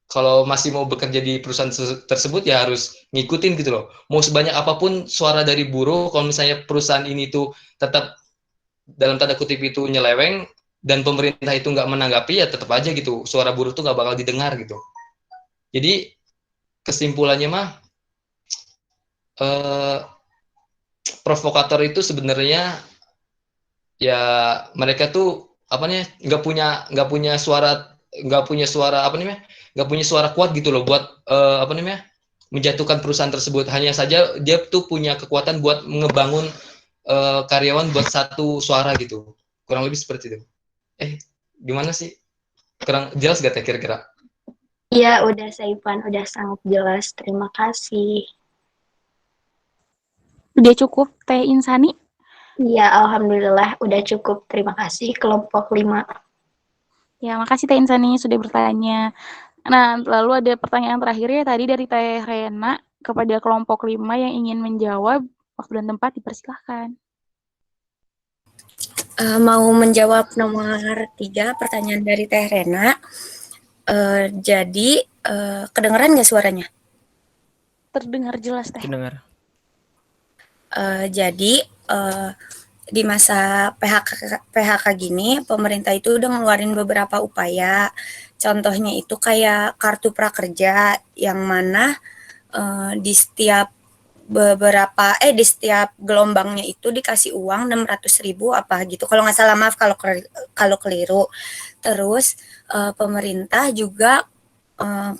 kalau masih mau bekerja di perusahaan tersebut ya harus ngikutin gitu loh. Mau sebanyak apapun suara dari buruh, kalau misalnya perusahaan ini tuh tetap dalam tanda kutip itu nyeleweng dan pemerintah itu nggak menanggapi, ya tetap aja gitu suara buruh tuh nggak bakal didengar gitu. Jadi kesimpulannya mah provokator itu sebenarnya ya mereka tuh nggak punya suara kuat gitu loh buat menjatuhkan perusahaan tersebut. Hanya saja dia tuh punya kekuatan buat ngebangun karyawan buat satu suara gitu, kurang lebih seperti itu. Gimana sih, kurang jelas gak teh kira-kira? Iya, udah Saifan, udah sangat jelas. Terima kasih. Udah cukup Teh Insani? Iya, alhamdulillah udah cukup. Terima kasih kelompok 5. Ya, makasih Teh Insani sudah bertanya. Nah, lalu ada pertanyaan terakhir ya tadi dari Teh Rena kepada kelompok 5 yang ingin menjawab. Waktu dan tempat dipersilahkan. Mau menjawab nomor 3 pertanyaan dari Teh Rena. Jadi kedengeran nggak suaranya? Terdengar jelas Teh. Terdengar. Jadi di masa PHK gini, pemerintah itu udah ngeluarin beberapa upaya. Contohnya itu kayak kartu prakerja, yang mana di setiap di setiap gelombangnya itu dikasih uang 600.000 apa gitu. Kalau nggak salah, maaf kalau keliru. Terus pemerintah juga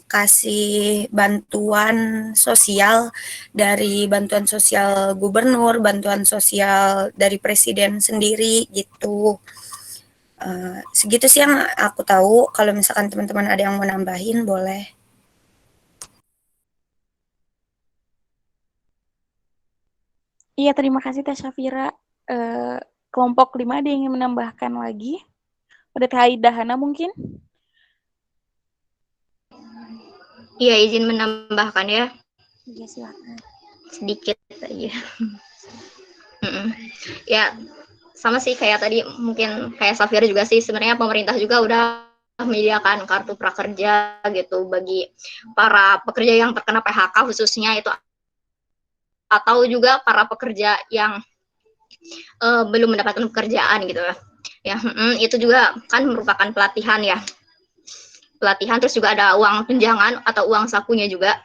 kasih bantuan sosial, dari bantuan sosial gubernur, bantuan sosial dari presiden sendiri gitu. Segitu sih yang aku tahu. Kalau misalkan teman-teman ada yang mau nambahin, boleh. Iya, terima kasih Teh Syafira. Kelompok 5 ada yang ingin menambahkan lagi? Pada Teh Dahana mungkin? Iya, izin menambahkan ya. Iya, silakan. Sedikit aja. Ya, sama sih kayak tadi, mungkin kayak Safira juga sih, sebenarnya pemerintah juga udah menyediakan kartu prakerja gitu bagi para pekerja yang terkena PHK khususnya itu, atau juga para pekerja yang belum mendapatkan pekerjaan gitu ya. Ya, itu juga kan merupakan pelatihan ya. Pelatihan, terus juga ada uang tunjangan atau uang sakunya juga.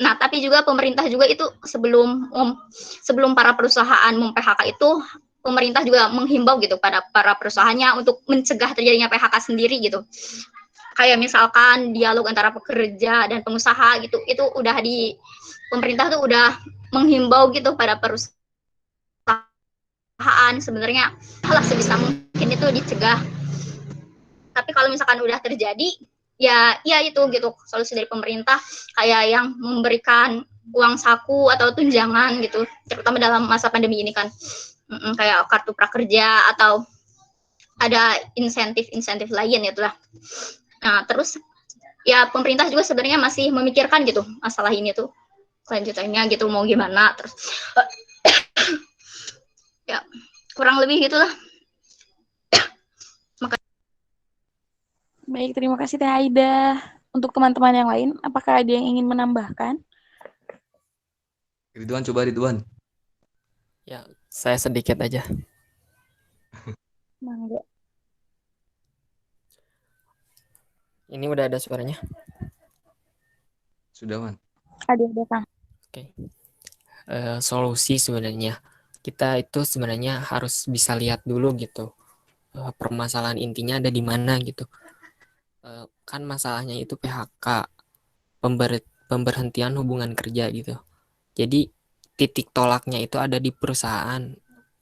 Nah, tapi juga pemerintah juga itu sebelum para perusahaan mem-PHK itu, pemerintah juga menghimbau gitu pada para perusahaannya untuk mencegah terjadinya PHK sendiri gitu. Kayak misalkan dialog antara pekerja dan pengusaha gitu, itu udah pemerintah tuh udah menghimbau gitu pada perusahaan sebenarnya hal sebisa mungkin itu dicegah. Tapi kalau misalkan udah terjadi, ya itu gitu solusi dari pemerintah, kayak yang memberikan uang saku atau tunjangan gitu, terutama dalam masa pandemi ini kan. Kayak kartu prakerja atau ada insentif lain ya itulah. Nah, terus ya pemerintah juga sebenarnya masih memikirkan gitu masalah ini tuh kelanjutannya gitu mau gimana, terus ya kurang lebih gitulah. Baik, terima kasih Teh Aida. Untuk teman-teman yang lain, apakah ada yang ingin menambahkan? Ridwan, coba Ridwan. Ya, saya sedikit aja. Mangga. Ini udah ada suaranya? Sudah, Man. Ada, Kang. Oke. Solusi sebenarnya. Kita itu sebenarnya harus bisa lihat dulu gitu. Permasalahan intinya ada di mana gitu. Kan masalahnya itu PHK, pemberhentian hubungan kerja gitu. Jadi titik tolaknya itu ada di perusahaan,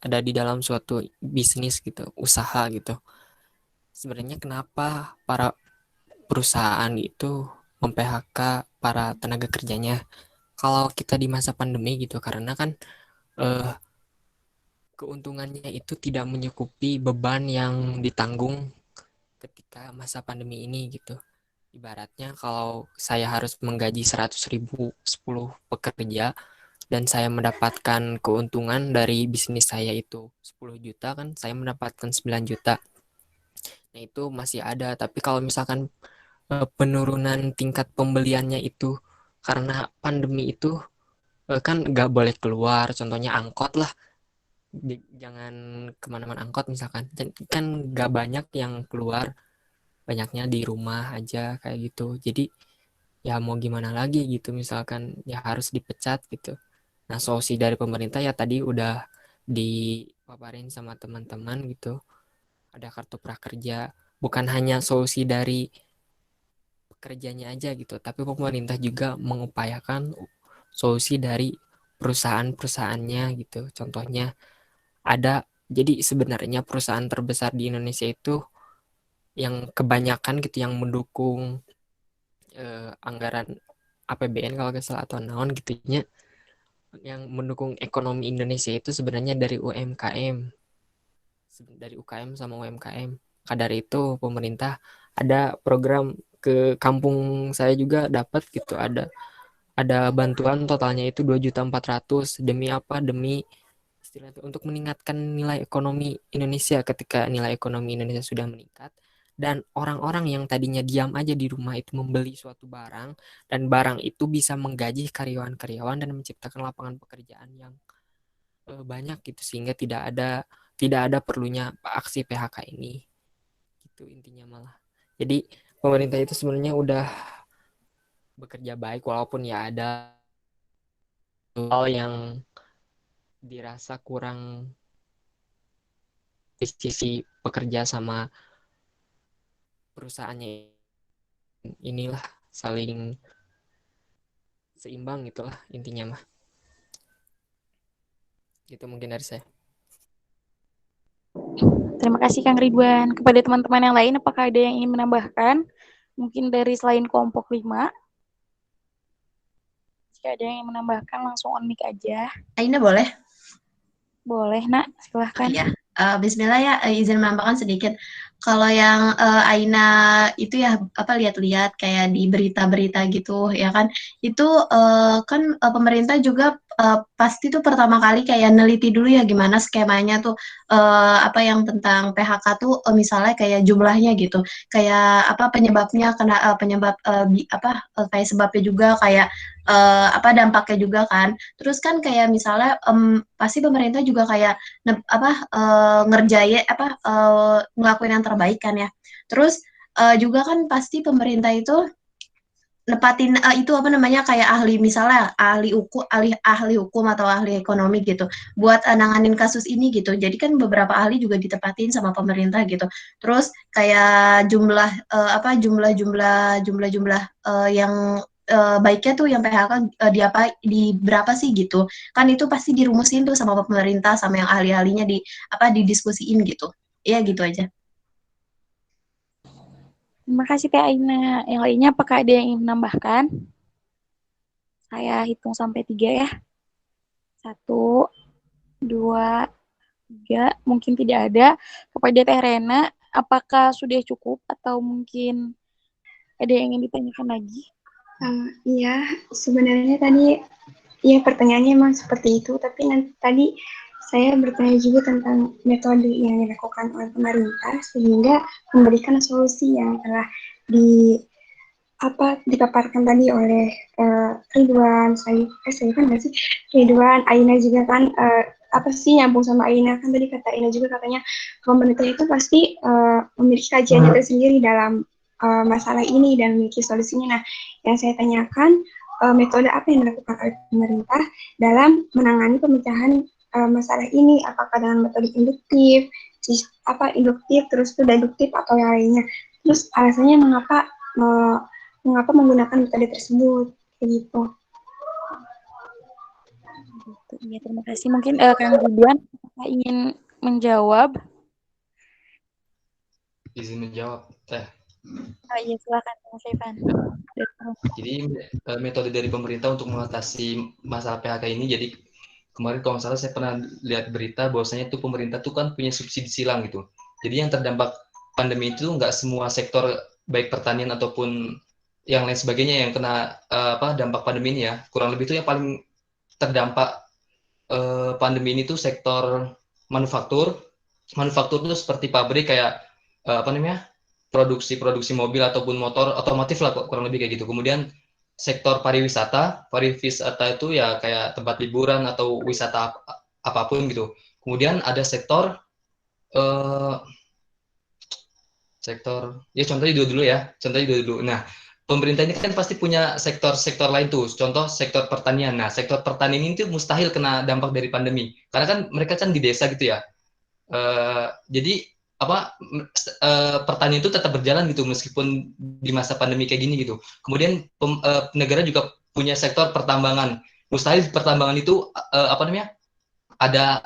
ada di dalam suatu bisnis gitu, usaha gitu. Sebenarnya kenapa para perusahaan itu mem-PHK para tenaga kerjanya? Kalau kita di masa pandemi gitu, karena kan keuntungannya itu tidak mencukupi beban yang ditanggung ketika masa pandemi ini gitu. Ibaratnya kalau saya harus menggaji 100.000 10 pekerja dan saya mendapatkan keuntungan dari bisnis saya itu 10 juta, kan saya mendapatkan 9 juta. Nah, itu masih ada, tapi kalau misalkan penurunan tingkat pembeliannya itu karena pandemi itu kan nggak boleh keluar, contohnya angkot lah, jangan kemana-mana angkot misalkan, kan nggak banyak yang keluar, banyaknya di rumah aja kayak gitu. Jadi ya mau gimana lagi gitu, misalkan ya harus dipecat gitu. Nah, solusi dari pemerintah ya tadi udah dipaparin sama teman-teman gitu, ada kartu prakerja. Bukan hanya solusi dari pekerjanya aja gitu, tapi pemerintah juga mengupayakan solusi dari perusahaan-perusahaannya gitu. Contohnya ada, jadi sebenarnya perusahaan terbesar di Indonesia itu yang kebanyakan gitu yang mendukung anggaran APBN kalau nggak salah atau naon gitunya, yang mendukung ekonomi Indonesia itu sebenarnya dari UMKM, dari UKM sama UMKM. Maka dari itu pemerintah ada program, ke kampung saya juga dapat gitu, ada bantuan totalnya itu 2.400.000. Demi apa? Demi istilahnya untuk meningkatkan nilai ekonomi Indonesia. Ketika nilai ekonomi Indonesia sudah meningkat dan orang-orang yang tadinya diam aja di rumah itu membeli suatu barang, dan barang itu bisa menggaji karyawan-karyawan dan menciptakan lapangan pekerjaan yang banyak gitu, sehingga tidak ada perlunya aksi PHK ini. Gitu intinya malah. Jadi pemerintah itu sebenarnya udah bekerja baik, walaupun ya ada hal yang dirasa kurang di sisi pekerja sama perusahaannya, inilah saling seimbang gitulah intinya mah. Gitu mungkin dari saya. Terima kasih Kang Ridwan. Kepada teman-teman yang lain, apakah ada yang ingin menambahkan? Mungkin dari selain kelompok 5. Jika ada yang ingin menambahkan, langsung on mic aja. Aina boleh? Boleh, Nak, silahkan. Iya, Bismillah ya, izin menambahkan sedikit. Kalau yang Aina itu ya apa lihat-lihat kayak di berita-berita gitu ya kan, itu kan pemerintah juga pasti tuh pertama kali kayak neliti dulu ya gimana skemanya tuh apa yang tentang PHK tuh misalnya kayak jumlahnya gitu, kayak apa penyebabnya kena penyebab kayak sebabnya juga kayak apa dampaknya juga kan. Terus kan kayak misalnya pasti pemerintah juga kayak ngerjain ngelakuin yang terbaik kan ya. Terus juga kan pasti pemerintah itu nepatin itu apa namanya kayak ahli misalnya ahli hukum atau ahli ekonomi gitu buat nanganin kasus ini gitu. Jadi kan beberapa ahli juga ditepatin sama pemerintah gitu. Terus kayak jumlah yang baiknya tuh yang PHK di berapa sih gitu. Kan itu pasti dirumusin tuh sama pemerintah sama yang ahli-ahlinya didiskusiin gitu. Ya gitu aja. Terima kasih Teh Aina. Yang lainnya apakah ada yang ingin menambahkan? Saya hitung sampai 3 ya. 1, 2, 3. Mungkin tidak ada. Kepada Teh Rena, apakah sudah cukup atau mungkin ada yang ingin ditanyakan lagi? Iya, sebenarnya tadi ya pertanyaannya emang seperti itu, tapi tadi saya bertanya juga tentang metode yang dilakukan oleh pemerintah sehingga memberikan solusi yang telah dipaparkan tadi oleh Ridwan, saya kan nggak sih Ridwan, Aina juga kan nyambung sama Aina kan tadi kata Aina juga katanya pemerintah itu pasti memiliki kajiannya tersendiri dalam masalah ini dan memiliki solusinya. Nah, yang saya tanyakan metode apa yang dilakukan oleh pemerintah dalam menangani pemecahan masalah ini, apakah dengan metode induktif, terus itu deduktif atau yang lainnya. Terus alasannya mengapa menggunakan metode tersebut, kayak gitu. Ya, terima kasih. Mungkin Kang Ridwan ingin menjawab. Izin menjawab, Teh. Iya, silakan, Mas Evan. Jadi metode dari pemerintah untuk mengatasi masalah PHK ini, jadi kemarin kalau nggak salah saya pernah lihat berita bahwasanya tuh pemerintah tuh kan punya subsidi silang gitu. Jadi yang terdampak pandemi itu nggak semua sektor baik pertanian ataupun yang lain sebagainya yang kena dampak pandemi ini ya. Kurang lebih itu yang paling terdampak pandemi ini tuh sektor manufaktur. Manufaktur itu seperti pabrik kayak produksi mobil ataupun motor otomotif lah kurang lebih kayak gitu. Kemudian sektor pariwisata itu ya kayak tempat liburan atau wisata apapun gitu. Kemudian ada sektor ya contohnya dulu ya. Nah, pemerintah ini kan pasti punya sektor-sektor lain tuh. Contoh sektor pertanian. Nah, sektor pertanian ini tuh mustahil kena dampak dari pandemi. Karena kan mereka kan di desa gitu ya. Jadi pertanian itu tetap berjalan gitu meskipun di masa pandemi kayak gini gitu. Kemudian negara juga punya sektor pertambangan. Mustahil pertambangan itu ada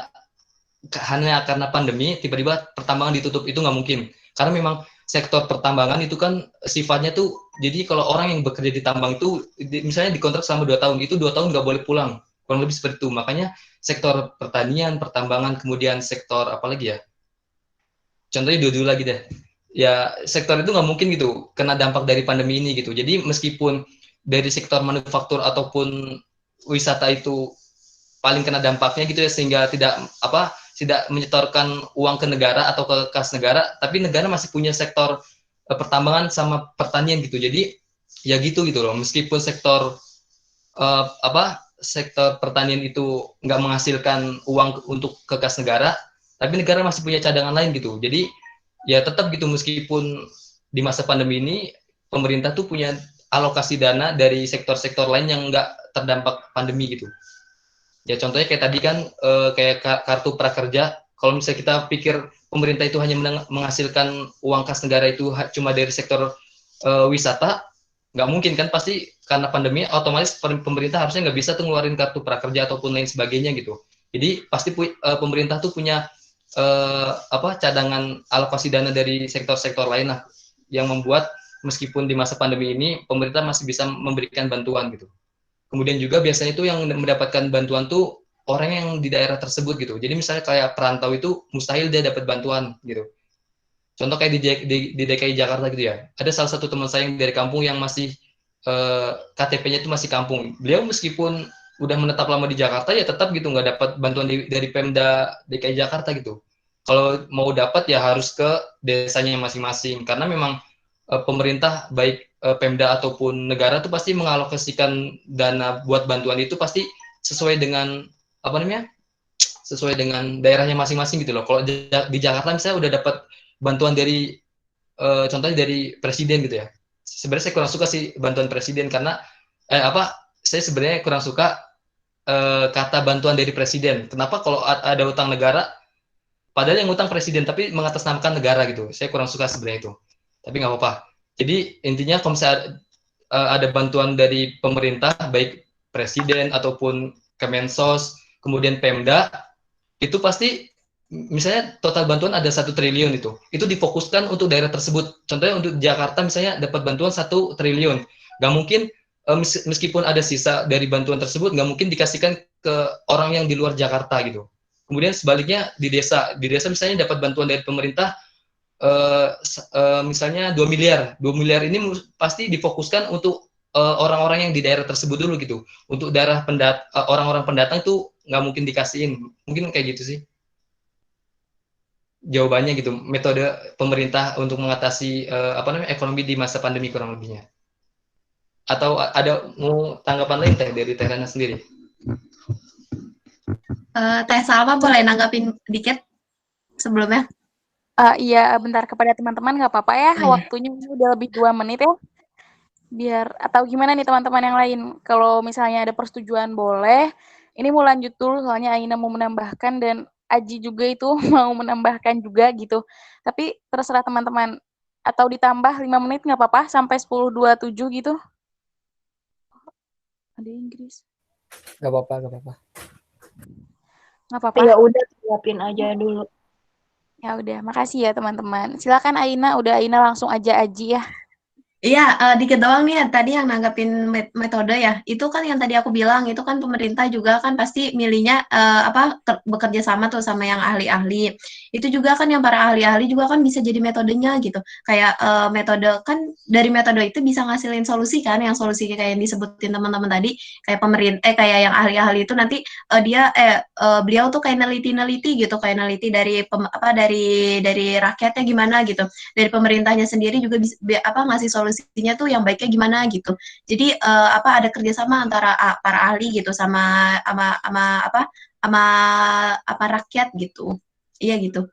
hanya karena pandemi tiba-tiba pertambangan ditutup, itu nggak mungkin. Karena memang sektor pertambangan itu kan sifatnya tuh, jadi kalau orang yang bekerja di tambang itu misalnya dikontrak selama 2 tahun, itu 2 tahun nggak boleh pulang, kurang lebih seperti itu. Makanya sektor pertanian, pertambangan, kemudian sektor apa lagi ya, contohnya dulu lagi deh ya, sektor itu nggak mungkin gitu kena dampak dari pandemi ini gitu. Jadi meskipun dari sektor manufaktur ataupun wisata itu paling kena dampaknya gitu ya, sehingga tidak menyetorkan uang ke negara atau ke kas negara, tapi negara masih punya sektor pertambangan sama pertanian gitu. Jadi ya gitu loh, meskipun sektor sektor pertanian itu nggak menghasilkan uang untuk ke kas negara, tapi negara masih punya cadangan lain gitu. Jadi ya tetap gitu, meskipun di masa pandemi ini pemerintah tuh punya alokasi dana dari sektor-sektor lain yang nggak terdampak pandemi gitu. Ya contohnya kayak tadi kan kayak kartu prakerja, kalau misalnya kita pikir pemerintah itu hanya menghasilkan uang kas negara itu cuma dari sektor wisata, nggak mungkin kan, pasti karena pandemi otomatis pemerintah harusnya nggak bisa tuh ngeluarin kartu prakerja ataupun lain sebagainya gitu. Jadi pasti pemerintah tuh punya cadangan alokasi dana dari sektor-sektor lain lah, yang membuat meskipun di masa pandemi ini pemerintah masih bisa memberikan bantuan gitu. Kemudian juga biasanya itu yang mendapatkan bantuan tuh orang yang di daerah tersebut gitu. Jadi misalnya kayak perantau itu mustahil dia dapat bantuan gitu. Contoh kayak di DKI Jakarta gitu ya. Ada salah satu teman saya yang dari kampung yang masih KTP-nya itu masih kampung. Beliau meskipun udah menetap lama di Jakarta ya tetap gitu nggak dapat bantuan dari Pemda DKI Jakarta gitu. Kalau mau dapat ya harus ke desanya masing-masing karena memang pemerintah baik Pemda ataupun negara tuh pasti mengalokasikan dana buat bantuan itu pasti sesuai dengan apa namanya? Sesuai dengan daerahnya masing-masing gitu loh. Kalau di Jakarta misalnya udah dapat bantuan dari contohnya dari presiden gitu ya. Sebenarnya saya kurang suka sih bantuan presiden karena saya sebenarnya kurang suka kata bantuan dari presiden. Kenapa kalau ada utang negara padahal yang utang presiden tapi mengatasnamakan negara gitu. Saya kurang suka sebenarnya itu. Tapi nggak apa-apa. Jadi intinya kalau misalnya ada bantuan dari pemerintah baik presiden ataupun Kemensos, kemudian Pemda itu pasti misalnya total bantuan ada 1 triliun itu difokuskan untuk daerah tersebut. Contohnya untuk Jakarta misalnya dapat bantuan 1 triliun, nggak mungkin meskipun ada sisa dari bantuan tersebut nggak mungkin dikasihkan ke orang yang di luar Jakarta gitu. Kemudian sebaliknya di desa misalnya dapat bantuan dari pemerintah misalnya 2 miliar ini pasti difokuskan untuk orang-orang yang di daerah tersebut dulu gitu. Untuk daerah orang-orang pendatang itu nggak mungkin dikasihin, mungkin kayak gitu sih jawabannya gitu, metode pemerintah untuk mengatasi ekonomi di masa pandemi kurang lebihnya. Atau ada mau tanggapan lain Teh dari Teh Rana sendiri? Teh Salma boleh nanggapin dikit sebelumnya? Iya, bentar kepada teman-teman nggak apa-apa ya, waktunya udah lebih 2 menit ya. Biar atau gimana nih teman-teman yang lain? Kalau misalnya ada persetujuan boleh. Ini mau lanjut dulu soalnya Aina mau menambahkan dan Aji juga itu mau menambahkan juga gitu. Tapi terserah teman-teman. Atau ditambah 5 menit nggak apa-apa sampai 10.27 gitu. Ada Inggris. Nggak apa-apa, nggak apa-apa. Nggak apa-apa. Ya udah, siapin aja dulu. Ya udah, makasih ya teman-teman. Silakan Aina, udah Aina langsung aja Aji ya. Iya, dikit doang nih tadi yang nanggapin metode ya. Itu kan yang tadi aku bilang, itu kan pemerintah juga kan pasti milihnya bekerja sama tuh sama yang ahli-ahli. Itu juga kan yang para ahli-ahli juga kan bisa jadi metodenya gitu. Kayak metode kan dari metode itu bisa ngasilin solusi kan, yang solusi kayak yang disebutin teman-teman tadi, kayak kayak yang ahli-ahli itu nanti beliau tuh kayak neliti-neliti gitu, kayak neliti dari dari rakyatnya gimana gitu. Dari pemerintahnya sendiri juga bisa ngasih solusinya tuh yang baiknya gimana gitu. Jadi ada kerjasama antara para ahli gitu sama rakyat gitu. Iya gitu.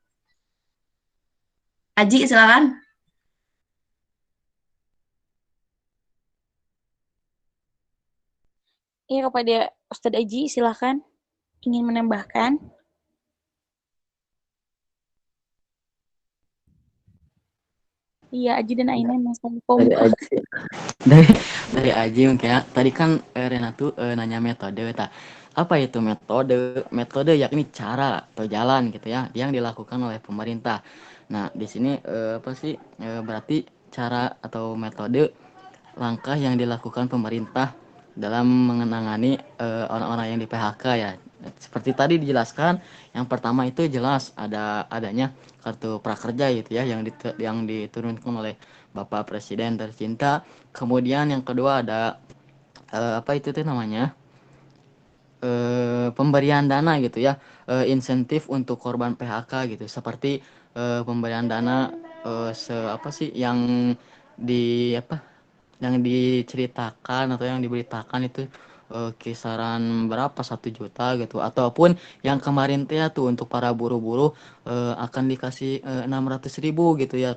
Aji silakan. Iya kepada Ustadz Aji silakan ingin menambahkan. Iya, Aji dan Aina masih dari Aji mungkin ya. Tadi kan Rena tuh nanya metode, apa itu metode? Metode yakni cara atau jalan gitu ya, yang dilakukan oleh pemerintah. Nah, di sini berarti cara atau metode langkah yang dilakukan pemerintah dalam mengenangani orang-orang yang di PHK ya. Seperti tadi dijelaskan, yang pertama itu jelas adanya kartu prakerja gitu ya yang diturunkan oleh Bapak Presiden tercinta. Kemudian yang kedua ada pemberian dana gitu ya, insentif untuk korban PHK gitu, seperti pemberian dana yang diceritakan atau yang diberitakan itu kisaran berapa 1 juta gitu, ataupun yang kemarin tuh untuk para buruh-buruh akan dikasih 600.000 gitu ya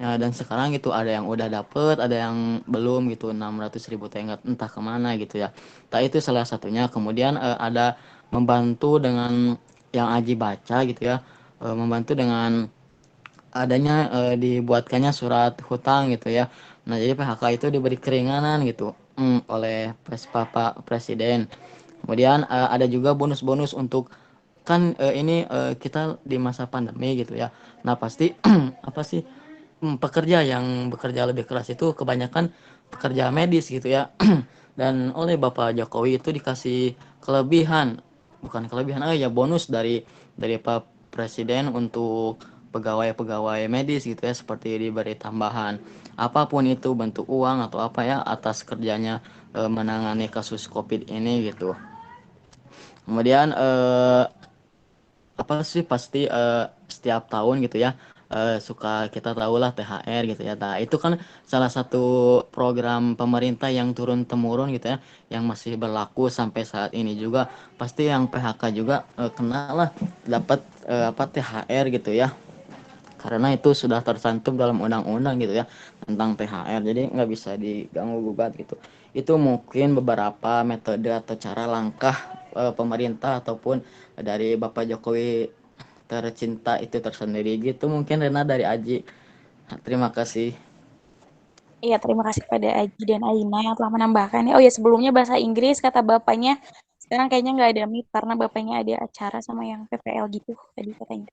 ya, dan sekarang itu ada yang udah dapet, ada yang belum gitu, 600.000 entah kemana gitu ya. Itu salah satunya. Kemudian ada membantu dengan yang Aji baca gitu ya, membantu dengan adanya dibuatkannya surat hutang gitu ya. Nah, jadi PHK itu diberi keringanan gitu oleh Bapak Presiden. Kemudian ada juga bonus-bonus untuk kan ini kita di masa pandemi gitu ya. Nah, pasti pekerja yang bekerja lebih keras itu kebanyakan pekerja medis gitu ya. Dan oleh Bapak Jokowi itu dikasih kelebihan bukan kelebihan ya bonus dari Pak Presiden untuk pegawai-pegawai medis gitu ya, seperti diberi tambahan apapun itu bentuk uang atau apa ya atas kerjanya menangani kasus COVID ini gitu. Kemudian apa sih pasti setiap tahun gitu ya suka kita tahulah THR gitu ya. Nah, itu kan salah satu program pemerintah yang turun temurun gitu ya, yang masih berlaku sampai saat ini juga. Pasti yang PHK juga kena lah dapat apa THR gitu ya. Karena itu sudah tercantum dalam undang-undang gitu ya tentang THR. Jadi nggak bisa diganggu gugat gitu. Itu mungkin beberapa metode atau cara langkah pemerintah ataupun dari Bapak Jokowi tercinta itu tersendiri gitu. Mungkin Rena dari Aji. Terima kasih. Iya, terima kasih pada Aji dan Aina yang telah menambahkan. Oh ya, sebelumnya bahasa Inggris kata bapaknya, sekarang kayaknya nggak ada meet karena bapaknya ada acara sama yang PPL gitu tadi katanya.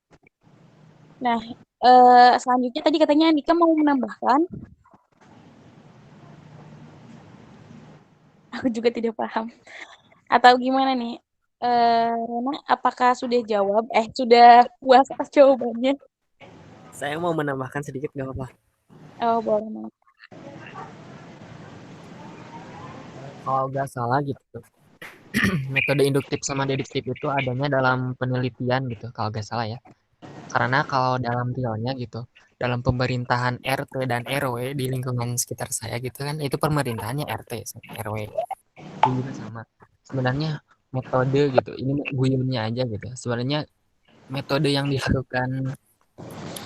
Nah, selanjutnya tadi katanya Nika mau menambahkan. Aku juga tidak paham. Atau gimana nih? Rena, apakah sudah jawab? Sudah puas atas jawabannya? Saya mau menambahkan sedikit, nggak apa-apa. Oh, boleh. Kalau nggak salah gitu, metode induktif sama deduktif itu adanya dalam penelitian gitu, kalau nggak salah ya. Karena kalau dalam realnya gitu, dalam pemerintahan RT dan RW di lingkungan sekitar saya gitu kan, itu pemerintahannya RT sama RW. Itu juga sama. Sebenarnya metode gitu, ini guyonnya aja gitu. Sebenarnya metode yang dilakukan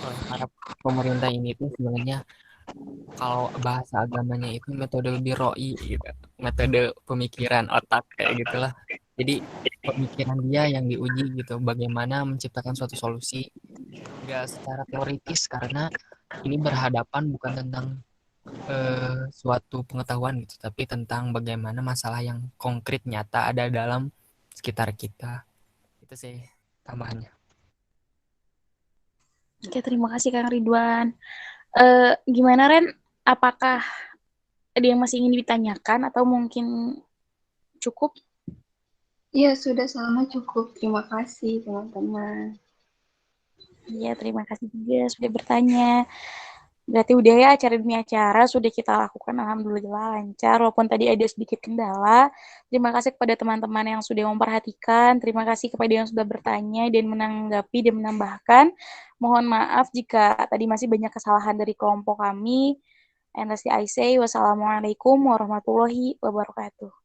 oleh para pemerintah ini itu sebenarnya kalau bahasa agamanya itu metode biroi gitu, metode pemikiran otak kayak gitulah. Jadi pemikiran dia yang diuji gitu, bagaimana menciptakan suatu solusi nggak secara teoritis karena ini berhadapan bukan tentang suatu pengetahuan gitu, tapi tentang bagaimana masalah yang konkret nyata ada dalam sekitar kita. Itu sih tambahannya. Oke, terima kasih Kang Ridwan. Gimana Ren? Apakah ada yang masih ingin ditanyakan atau mungkin cukup? Ya, sudah sama cukup. Terima kasih, teman-teman. Iya, terima kasih juga sudah bertanya. Berarti udah ya acara demi acara sudah kita lakukan alhamdulillah lancar walaupun tadi ada sedikit kendala. Terima kasih kepada teman-teman yang sudah memperhatikan, terima kasih kepada yang sudah bertanya dan menanggapi dan menambahkan. Mohon maaf jika tadi masih banyak kesalahan dari kelompok kami. And lastly I say wassalamualaikum warahmatullahi wabarakatuh.